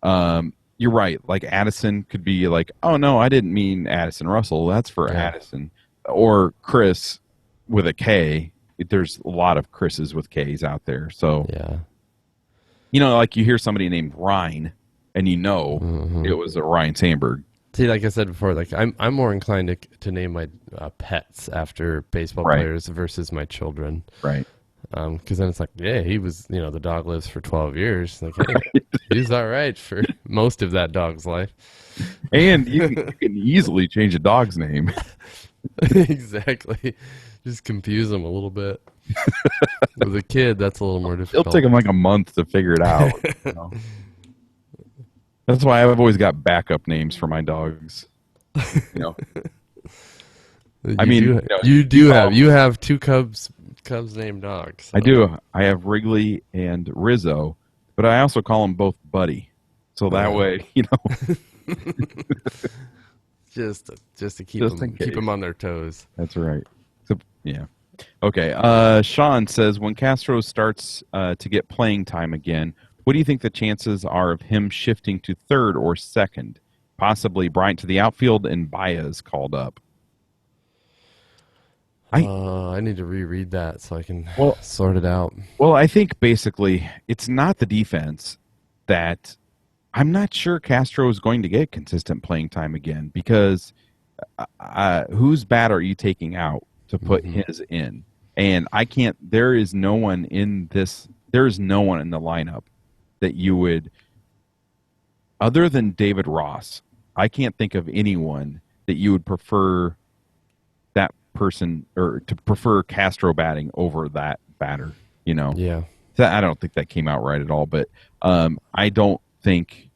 you're right. Like Addison could be like, oh no, I didn't mean Addison Russell. That's for Addison. Or Chris with a K. There's a lot of Chris's with K's out there. So, like you hear somebody named Ryan, and it was a Ryan Sandberg. See, like I said before, like I'm more inclined to name my pets after baseball players versus my children. Right. Because then it's like, yeah, he was, the dog lives for 12 years. Like, hey, he's all right for most of that dog's life. And you can easily change a dog's name. Exactly. Just confuse them a little bit. With a kid, that's a little more difficult. It'll take them like a month to figure it out. That's why I've always got backup names for my dogs. You have two Cubs named dogs. So. I do. I have Wrigley and Rizzo, but I also call them both Buddy. So that way, just to keep them on their toes. That's right. So, yeah. Okay. Sean says, when Castro starts to get playing time again, what do you think the chances are of him shifting to third or second? Possibly Bryant to the outfield and Baez called up. I need to reread that so I can sort it out. Well, I think basically it's not the defense that I'm not sure Castro is going to get consistent playing time again, because whose bat are you taking out to put his in? And I can't. There is no one in this. There is no one in the lineup that you would, other than David Ross. I can't think of anyone that you would prefer that person or to prefer Castro batting over that batter. You know. Yeah. I don't think that came out right at all. But I don't think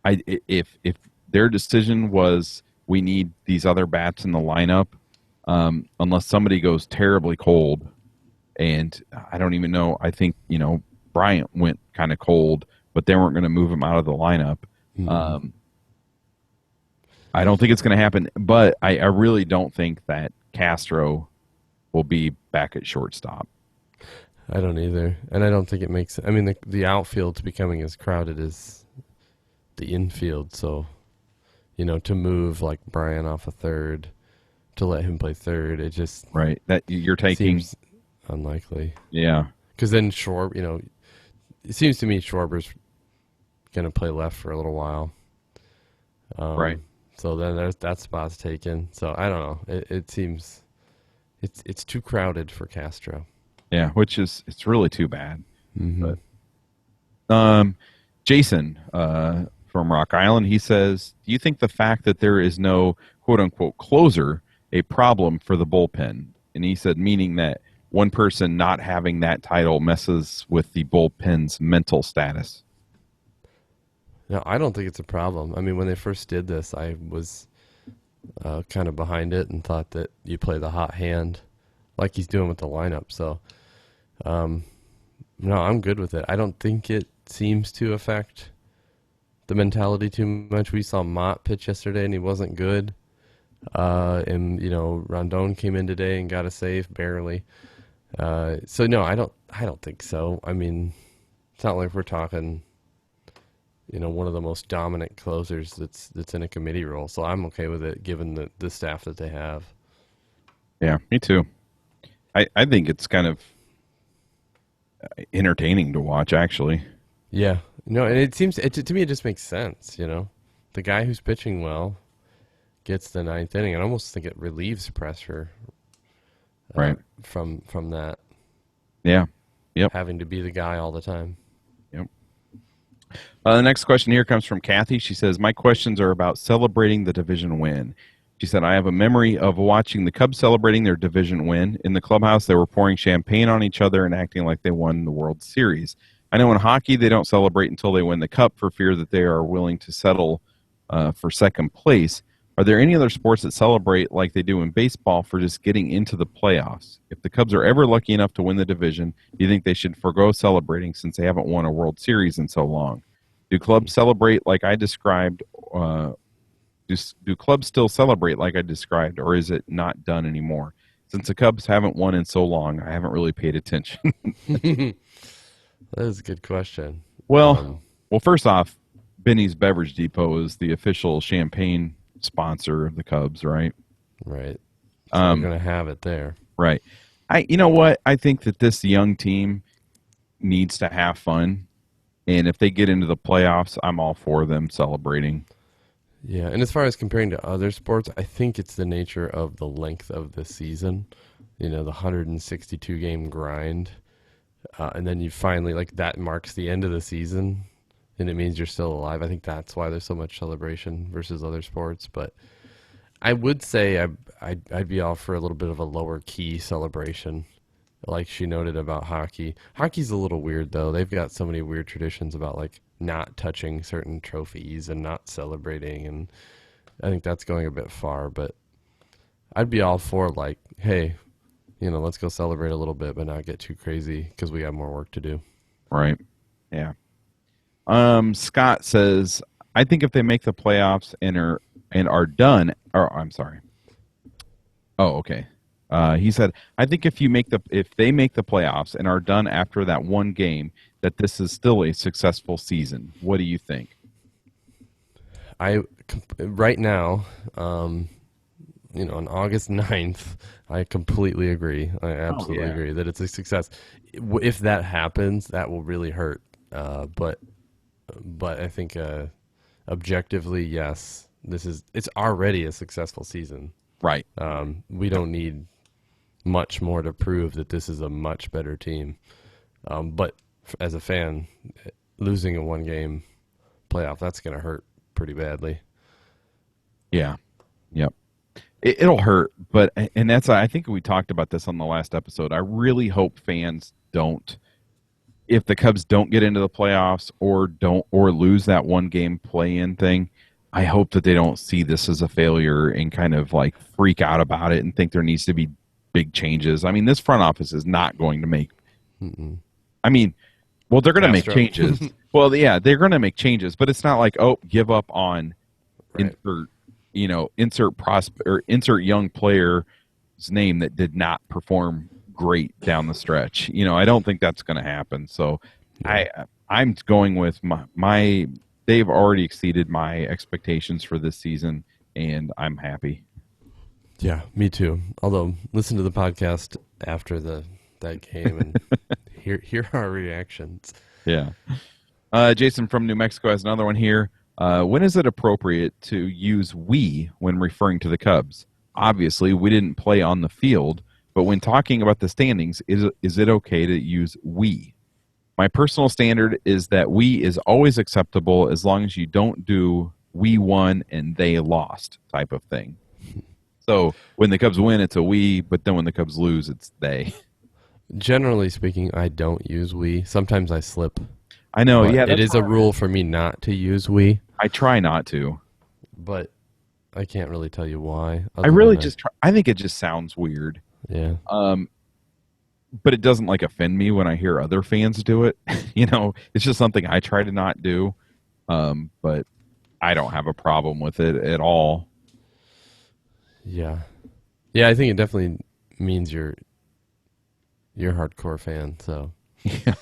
if their decision was we need these other bats in the lineup. Unless somebody goes terribly cold, and I don't even know. I think Bryant went kind of cold, but they weren't going to move him out of the lineup. Mm-hmm. I don't think it's going to happen, but I really don't think that Castro will be back at shortstop. I don't either, and I don't think it makes. I mean, the outfield's becoming as crowded as the infield, so to move like Bryant off a third. To let him play third, it just right that you're taking seems unlikely. Yeah, because then Schwarber, it seems to me Schwarber's going to play left for a little while. Right. So then that spot's taken. So I don't know. It seems it's too crowded for Castro. Yeah, it's really too bad. Mm-hmm. But Jason from Rock Island, he says, "Do you think the fact that there is no quote unquote closer a problem for the bullpen?" And he said, meaning that one person not having that title messes with the bullpen's mental status. No, I don't think it's a problem. I mean, when they first did this, I was kind of behind it and thought that you play the hot hand like he's doing with the lineup. So, no, I'm good with it. I don't think it seems to affect the mentality too much. We saw Mott pitch yesterday, and he wasn't good. And Rondon came in today and got a save barely. So no, I don't think so. I mean, it's not like we're talking, one of the most dominant closers that's in a committee role. So I'm okay with it given the staff that they have. Yeah, me too. I think it's kind of entertaining to watch, actually. Yeah, and it seems to me it just makes sense. The guy who's pitching well gets the ninth inning. I almost think it relieves pressure, right, from that. Yeah, yep. Having to be the guy all the time. Yep. The next question here comes from Kathy. She says, "My questions are about celebrating the division win." She said, "I have a memory of watching the Cubs celebrating their division win. In the clubhouse, they were pouring champagne on each other and acting like they won the World Series. I know in hockey, they don't celebrate until they win the cup for fear that they are willing to settle for second place. Are there any other sports that celebrate like they do in baseball for just getting into the playoffs? If the Cubs are ever lucky enough to win the division, do you think they should forgo celebrating since they haven't won a World Series in so long? Do clubs celebrate like I described? Do clubs still celebrate like I described, or is it not done anymore? Since the Cubs haven't won in so long, I haven't really paid attention." That is a good question. Well, first off, Benny's Beverage Depot is the official champagne sponsor of the Cubs, right? Right. So we're going to have it there. Right. You know what? I think that this young team needs to have fun. And if they get into the playoffs, I'm all for them celebrating. Yeah. And as far as comparing to other sports, I think it's the nature of the length of the season, the 162 game grind. And then you finally, that marks the end of the season. And it means you're still alive. I think that's why there's so much celebration versus other sports. But I would say I'd be all for a little bit of a lower key celebration, like she noted about hockey. Hockey's a little weird, though. They've got so many weird traditions about, not touching certain trophies and not celebrating. And I think that's going a bit far. But I'd be all for, hey, let's go celebrate a little bit, but not get too crazy because we have more work to do. Right. Yeah. Scott says, "I think if they make the playoffs and are done, or I'm sorry. Oh, okay. He said, "I think if they make the playoffs and are done after that one game, that this is still a successful season. What do you think?" Right now, on August 9th, I completely agree. I absolutely agree that it's a success. If that happens, that will really hurt. But I think objectively, yes, it's already a successful season. Right. We don't need much more to prove that this is a much better team. But as a fan, losing a one-game playoff, that's going to hurt pretty badly. Yeah. Yep. It'll hurt, but and that's I think we talked about this on the last episode. I really hope fans don't, if the Cubs don't get into the playoffs or lose that one game play-in thing, I hope that they don't see this as a failure and kind of like freak out about it and think there needs to be big changes. I mean, this front office is not going to make. I mean, well, they're going to make changes. Well, yeah, they're going to make changes, but it's not like, oh, give up on insert young player's name that did not perform great down the stretch. I don't think that's going to happen. So I'm going with my they've already exceeded my expectations for this season, and I'm happy. Yeah, me too. Although, listen to the podcast after that game and hear our reactions. Yeah. Jason from New Mexico has another one here. When is it appropriate to use we when referring to the Cubs? Obviously, we didn't play on the field, but when talking about the standings, is it okay to use we? My personal standard is that we is always acceptable as long as you don't do we won and they lost type of thing. So when the Cubs win, it's a we, but then when the Cubs lose, it's they. Generally speaking, I don't use we. Sometimes I slip. I know, but yeah. It is a rule for me not to use we. I try not to. But I can't really tell you why. I think it just sounds weird. Yeah. But it doesn't like offend me when I hear other fans do it. It's just something I try to not do. But I don't have a problem with it at all. Yeah. Yeah, I think it definitely means you're a hardcore fan, so. Yeah.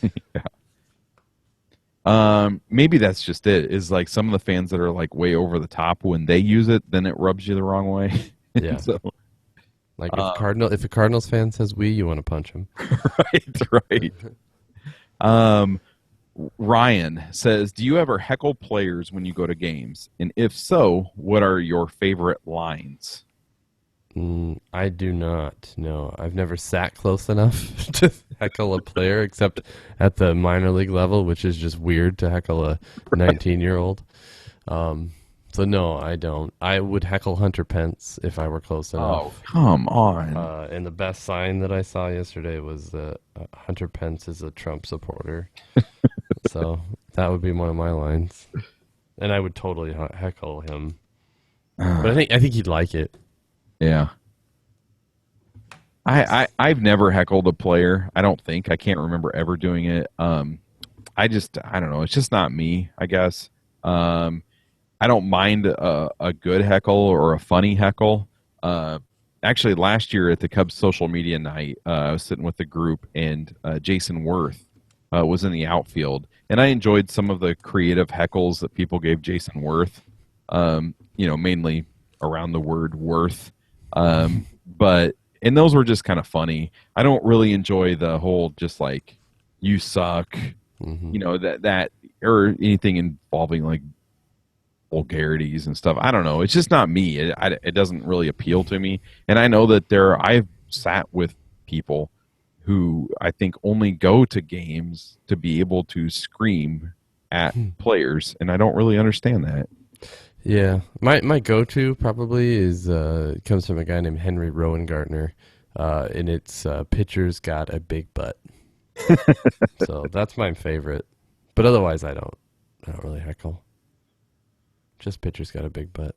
Maybe that's just it. Is like some of the fans that are like way over the top when they use it, then it rubs you the wrong way. Yeah. So, like if a Cardinals fan says we, you want to punch him. Right. Ryan says, do you ever heckle players when you go to games? And if so, what are your favorite lines? I do not. No, I've never sat close enough to heckle a player, except at the minor league level, which is just weird to heckle a 19-year-old. So no, I don't. I would heckle Hunter Pence if I were close enough. Oh, come on! And the best sign that I saw yesterday was that Hunter Pence is a Trump supporter. So that would be one of my lines, and I would totally heckle him. But I think he'd like it. Yeah. I've never heckled a player. I don't think. I can't remember ever doing it. I don't know. It's just not me, I guess. I don't mind a good heckle or a funny heckle. Actually, last year at the Cubs social media night, I was sitting with the group, and Jason Worth was in the outfield. And I enjoyed some of the creative heckles that people gave Jason Worth, mainly around the word worth. And those were just kind of funny. I don't really enjoy the whole just like you suck, that or anything involving like vulgarities and stuff. I don't know. It's just not me. It doesn't really appeal to me. And I know that I've sat with people who I think only go to games to be able to scream at players, and I don't really understand that. Yeah, my go-to probably is comes from a guy named Henry Rowengartner, and it's pitcher's got a big butt. So that's my favorite. But otherwise, I don't really heckle. Just pitcher's got a big butt,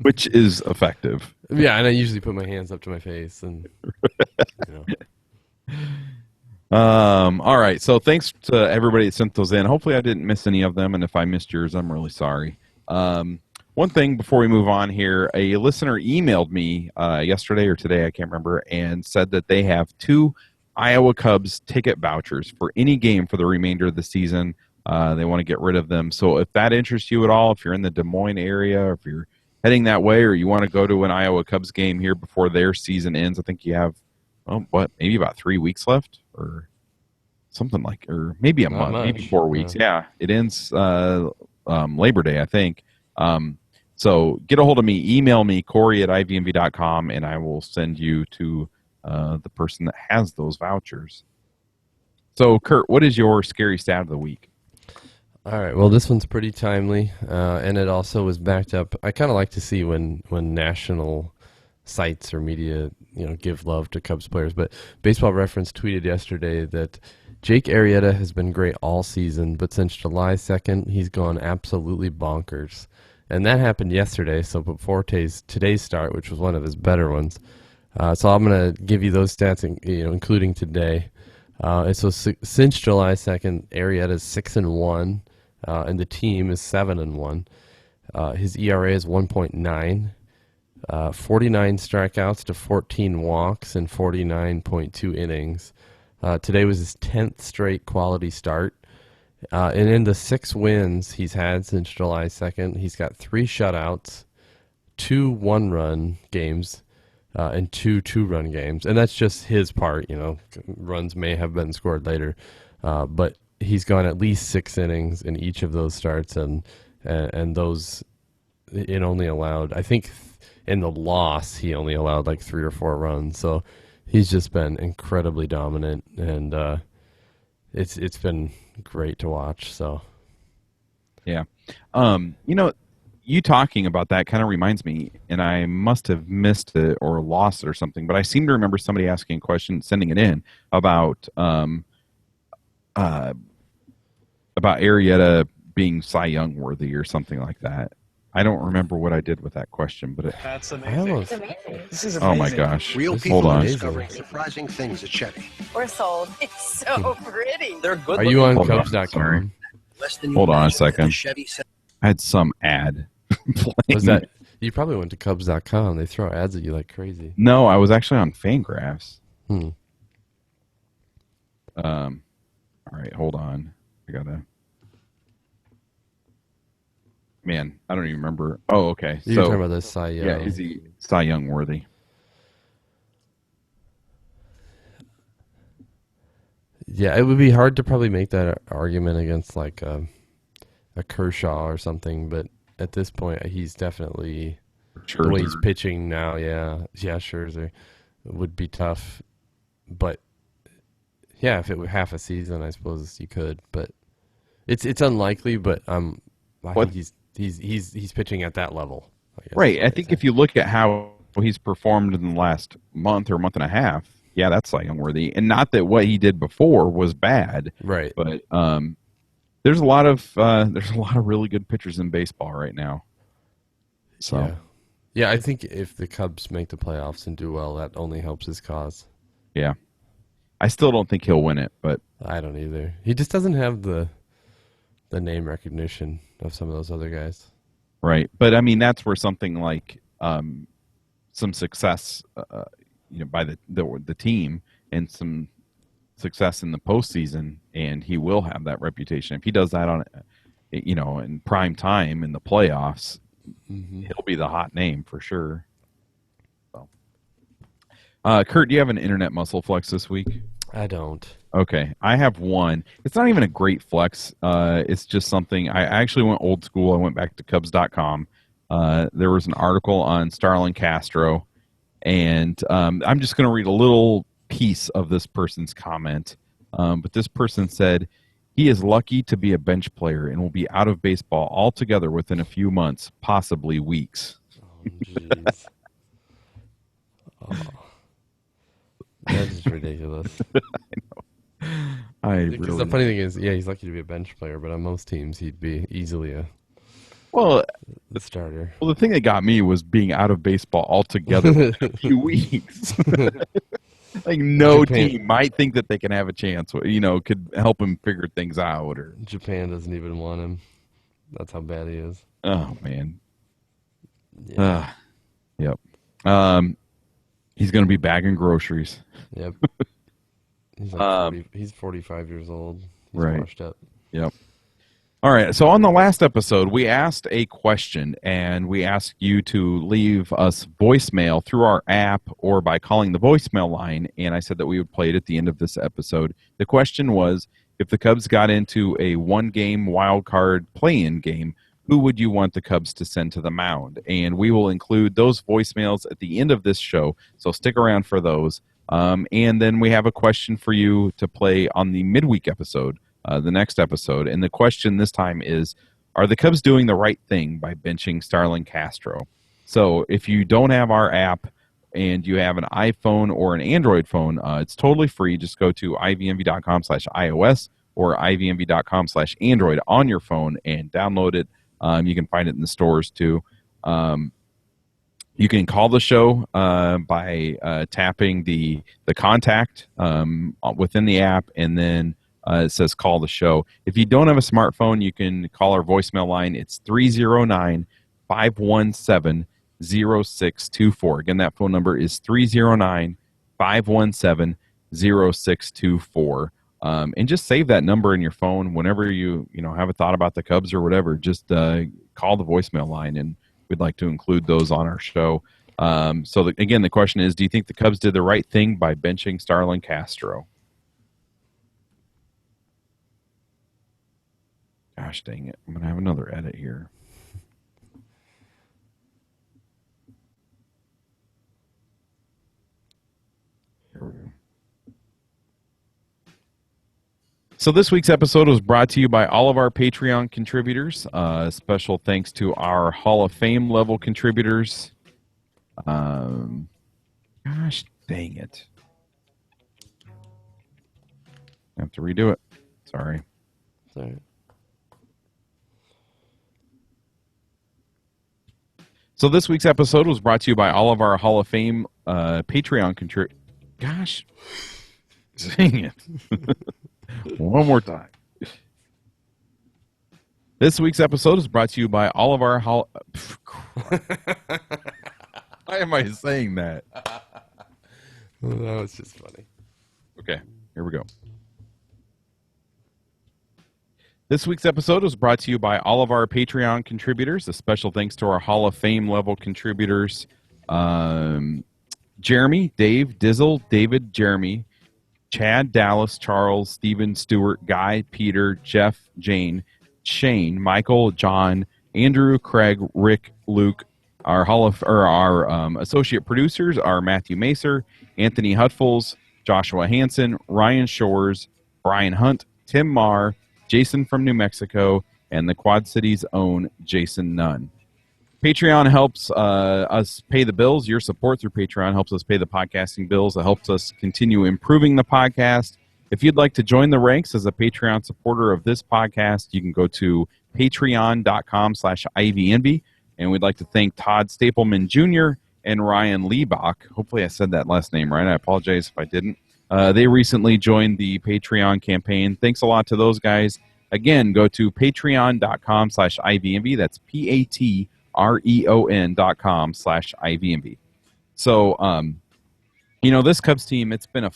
which is effective. Yeah, and I usually put my hands up to my face, and All right. So thanks to everybody that sent those in. Hopefully I didn't miss any of them. And if I missed yours, I'm really sorry. One thing before we move on here, a listener emailed me yesterday or today, I can't remember, and said that they have 2 Iowa Cubs ticket vouchers for any game for the remainder of the season. They want to get rid of them. So if that interests you at all, if you're in the Des Moines area, or if you're heading that way, or you want to go to an Iowa Cubs game here before their season ends, I think you have, maybe about 3 weeks left or something or maybe a month, maybe 4 weeks. Yeah, it ends Labor Day, I think. So get a hold of me. Email me, Corey@ivmv.com, and I will send you to the person that has those vouchers. So, Kurt, what is your scary stat of the week? All right. Well, this one's pretty timely, and it also was backed up. I kind of like to see when national sites or media, give love to Cubs players. But Baseball Reference tweeted yesterday that Jake Arrieta has been great all season, but since July 2nd, he's gone absolutely bonkers. And that happened yesterday, so before today's start, which was one of his better ones. So I'm going to give you those stats, including today. And so since July 2nd, Arrieta's 6-1, and the team is 7-1. His ERA is 1.9. 49 strikeouts to 14 walks and 49.2 innings. Today was his 10th straight quality start. And in the 6 wins he's had since July 2nd, he's got 3 shutouts, 2 one-run games, and 2 two-run games. And that's just his part, Runs may have been scored later. But he's gone at least 6 innings in each of those starts, and those, it only allowed, I think in the loss, he only allowed like 3 or 4 runs. So he's just been incredibly dominant, and it's been great to watch. So yeah, you talking about that kind of reminds me, and I must have missed it or lost it or something, but I seem to remember somebody asking a question, sending it in about Arrieta being Cy Young worthy or something like that. I don't remember what I did with that question, but that's amazing. This is amazing. Oh my gosh! Real people Hold on. discovering surprising things at Chevy. We're sold. It's so pretty. They're good. Are you on Hold on, Cubs.com? sorry. Less than you Hold on a imagine that second. the Chevy I had some ad playing. Was that you probably went to Cubs.com? They throw ads at you like crazy. No, I was actually on Fangraphs. Hmm. All right, hold on. I gotta. Man, I don't even remember. Oh, okay. You're talking about the Cy Young. Yeah, is he Cy Young worthy? Yeah, it would be hard to probably make that argument against like a Kershaw or something, but at this point, he's definitely Sure. the way he's pitching now. Yeah, Scherzer would be tough, but yeah, if it were half a season, I suppose you could, but it's unlikely. But I think he's pitching at that level. I guess, Right. I think if you look at how he's performed in the last month or month and a half, yeah, that's Cy Young worthy. And not that what he did before was bad, right? but there's a lot of really good pitchers in baseball right now. So yeah, I think if the Cubs make the playoffs and do well, that only helps his cause. yeah, I still don't think he'll win it, but I don't either. He just doesn't have the name recognition of some of those other guys. right. But I mean, that's where something like some success, by the team and some success in the postseason, and he will have that reputation. If he does that on, in prime time in the playoffs, he'll be the hot name for sure. So, Kurt, do you have an internet muscle flex this week? I don't. Okay, I have one. It's not even a great flex. It's just something. I actually went old school. I went back to Cubs.com. There was an article on Starlin Castro, and I'm just going to read a little piece of this person's comment. But this person said, he is lucky to be a bench player and will be out of baseball altogether within a few months, possibly weeks. Oh, jeez. That is ridiculous. Because the funny thing is, yeah, he's lucky to be a bench player, but on most teams, he'd be easily the starter. Well, the thing that got me was being out of baseball altogether in a few weeks. Like no team might think that they can have a chance, could help him figure things out. Or Japan doesn't even want him. That's how bad he is. Oh man. Yeah. Yep. He's going to be bagging groceries. Yep. He's like he's 45 years old. He's right. washed up. Yep. All right. So on the last episode, we asked a question, and we asked you to leave us voicemail through our app or by calling the voicemail line. And I said that we would play it at the end of this episode. The question was, if the Cubs got into a one-game wild card play-in game, who would you want the Cubs to send to the mound? And we will include those voicemails at the end of this show, so stick around for those. And then we have a question for you to play on the midweek episode, the next episode. And the question this time is, are the Cubs doing the right thing by benching Starlin Castro? So if you don't have our app and you have an iPhone or an Android phone, it's totally free. Just go to ivmv.com/iOS or ivmv.com/Android on your phone and download it. You can find it in the stores too. You can call the show by tapping the contact within the app, and then it says call the show. If you don't have a smartphone, you can call our voicemail line. It's 309-517-0624. Again, that phone number is 309-517-0624. And just save that number in your phone whenever you have a thought about the Cubs or whatever. Just call the voicemail line, and we'd like to include those on our show. Again, the question is, do you think the Cubs did the right thing by benching Starlin Castro? Gosh dang it. I'm going to have another edit here. Here we go. So this week's episode was brought to you by all of our Patreon contributors. Special thanks to our Hall of Fame level contributors. Gosh dang it. I have to redo it. Sorry. Sorry. So this week's episode was brought to you by all of our Hall of Fame Patreon contributors. Gosh. Dang it. One more time. This week's episode is brought to you by all of our Why am I saying that? That was just funny. Okay, here we go. This week's episode was brought to you by all of our Patreon contributors. A special thanks to our Hall of Fame level contributors. Jeremy, Dave, Dizzle, David, Jeremy, Chad, Dallas, Charles, Stephen, Stewart, Guy, Peter, Jeff, Jane, Shane, Michael, John, Andrew, Craig, Rick, Luke. Our associate producers are Matthew Macer, Anthony Hutfels, Joshua Hansen, Ryan Shores, Brian Hunt, Tim Marr, Jason from New Mexico, and the Quad Cities' own Jason Nunn. Patreon helps us pay the bills. Your support through Patreon helps us pay the podcasting bills. It helps us continue improving the podcast. If you'd like to join the ranks as a Patreon supporter of this podcast, you can go to patreon.com/IVNV. And we'd like to thank Todd Stapleman Jr. and Ryan Liebach. Hopefully I said that last name right. I apologize if I didn't. They recently joined the Patreon campaign. Thanks a lot to those guys. Again, go to patreon.com/IVNV. That's patreon.com/IVNV. So, this Cubs team, it's been a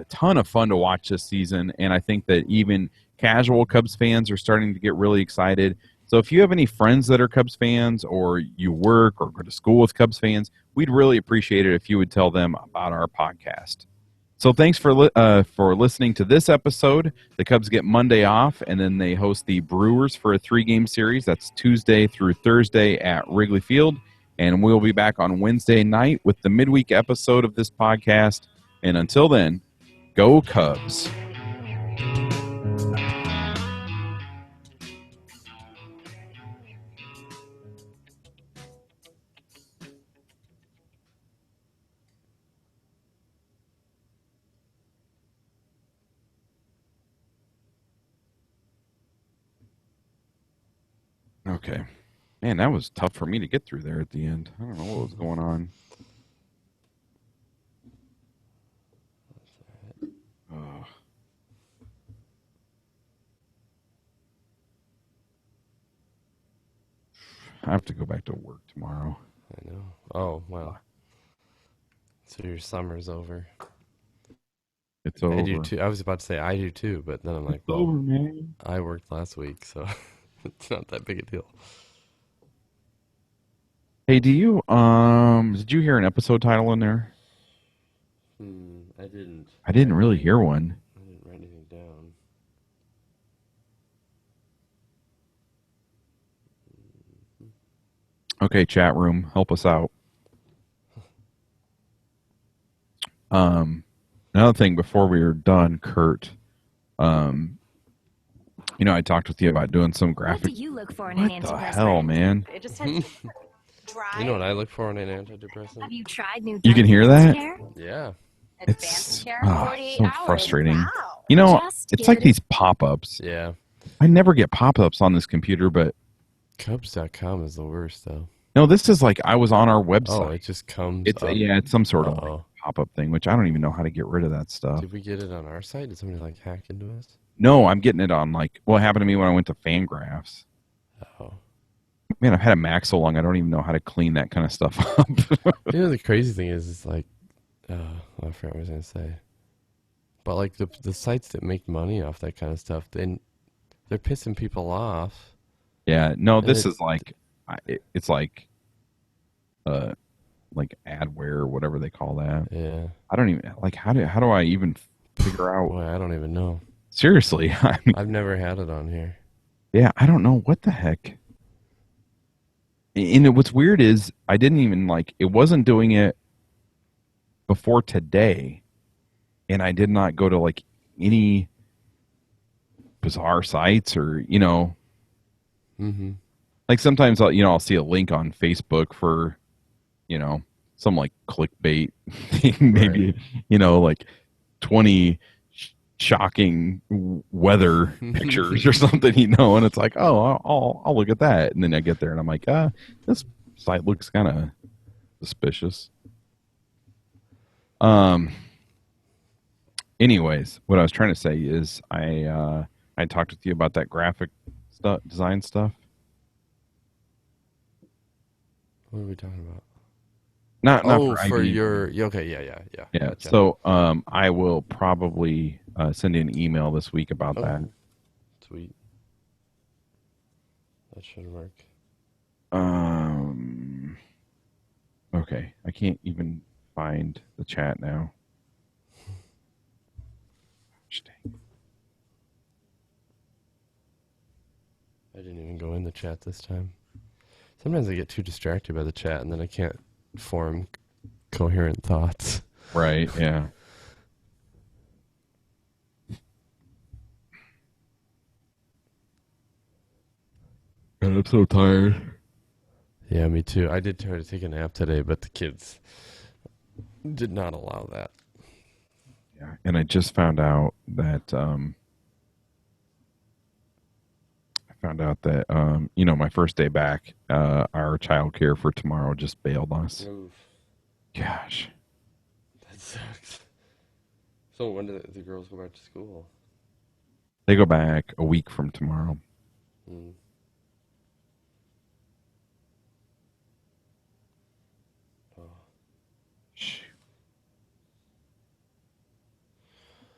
ton of fun to watch this season. And I think that even casual Cubs fans are starting to get really excited. So if you have any friends that are Cubs fans, or you work or go to school with Cubs fans, we'd really appreciate it if you would tell them about our podcast. So thanks for listening to this episode. The Cubs get Monday off, and then they host the Brewers for a 3-game series. That's Tuesday through Thursday at Wrigley Field. And we'll be back on Wednesday night with the midweek episode of this podcast. And until then, go Cubs. Okay. Man, that was tough for me to get through there at the end. I don't know what was going on. Oh. I have to go back to work tomorrow. I know. Oh, well. So your summer's over. It's over. I do too. I was about to say I do too, but then I'm like, It's over, man. I worked last week, so it's not that big a deal. Hey, did you hear an episode title in there? I didn't. I didn't really hear one. I didn't write anything down. Okay, chat room, help us out. Another thing before we were done, Kurt. I talked with you about doing some What graphic. do you look for in an What the antidepressant? hell, man? It just has to dry. You know what I look for in an antidepressant? Have you tried new? You can hear that? Care? Yeah. Advanced care. so 48 hours. frustrating. Wow. It's Just like get these pop-ups. Yeah. I never get pop-ups on this computer, but Cubs.com is the worst, though. no, this is like I was on our Oh, website. it just comes It's up. it's some sort of like Uh-oh. pop-up thing, which I don't even know how to get rid of that stuff. Did we get it on our site? Did somebody like hack into us? No, I'm getting it on like what happened to me when I went to Fangraphs. Oh. Man, I've had a Mac so long I don't even know how to clean that kind of stuff up. You know, the crazy thing is, it's like, I forgot what I was going to say. But like the sites that make money off that kind of stuff, they're pissing people off. Yeah, no, this And is like it's like adware or whatever they call that. Yeah. I don't even like how do I even figure out? Boy, I don't even know. Seriously, I mean, I've never had it on here. yeah, I don't know what the heck. And what's weird is I didn't even it wasn't doing it before today, and I did not go to like any bizarre sites or Mm-hmm. like sometimes I'll see a link on Facebook for some like clickbait thing, maybe like 20 shocking weather pictures or something, and it's like, oh, I'll look at that, and then I get there and I'm like, this site looks kind of suspicious. Anyways, what I was trying to say is I talked with you about that graphic design stuff. What are we talking about? Not for ID. okay, yeah. Yeah. Gotcha. So I will probably send you an email this week about Oh. that. Sweet. That should work. Okay. I can't even find the chat now. Gosh dang. I didn't even go in the chat this time. Sometimes I get too distracted by the chat, and then I can't form coherent thoughts. Right. Yeah. God, I'm so tired. Yeah, me too. I did try to take a nap today, but the kids did not allow that. Yeah. And I just found out that my first day back, our childcare for tomorrow just bailed on us. Gosh. That sucks. So when do the girls go back to school? They go back a week from tomorrow. Mm.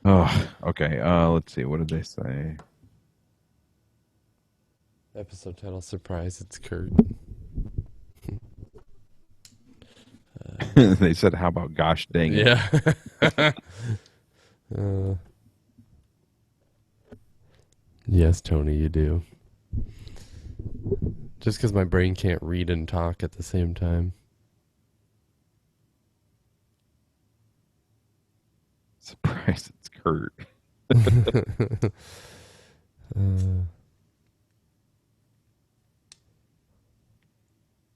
Oh, okay. Let's see. What did they say? Episode title: Surprise! It's Kurt. They said, "How about gosh dang it?" Yeah. Yes, Tony, you do. Just because my brain can't read and talk at the same time. Surprise! It's Kurt.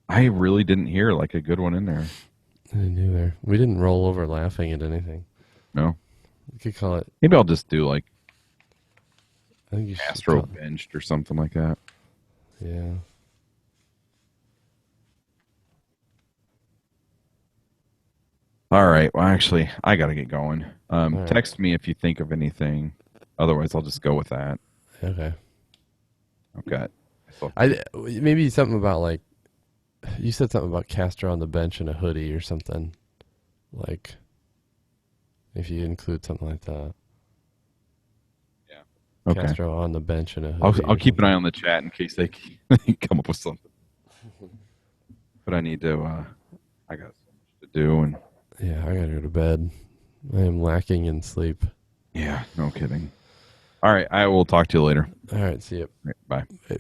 I really didn't hear like a good one in there. I didn't either. We didn't roll over laughing at anything. No. We could call it. Maybe I'll just do like I think you should Astro call- Benched or something like that. Yeah. All right. Well, actually, I got to get going. right. Text me if you think of anything. Otherwise, I'll just go with that. Okay. I've got. Maybe something about like you said something about Castro on the bench in a hoodie or something. Like if you include something like that. Okay. Castro on the bench in a hoodie. I'll keep an eye on the chat in case they come up with something. But I need to. I got so much to do, and Yeah, I gotta go to bed. I am lacking in sleep. yeah, no kidding. All right, I will talk to you later. All right, see you. All right, bye. Bye.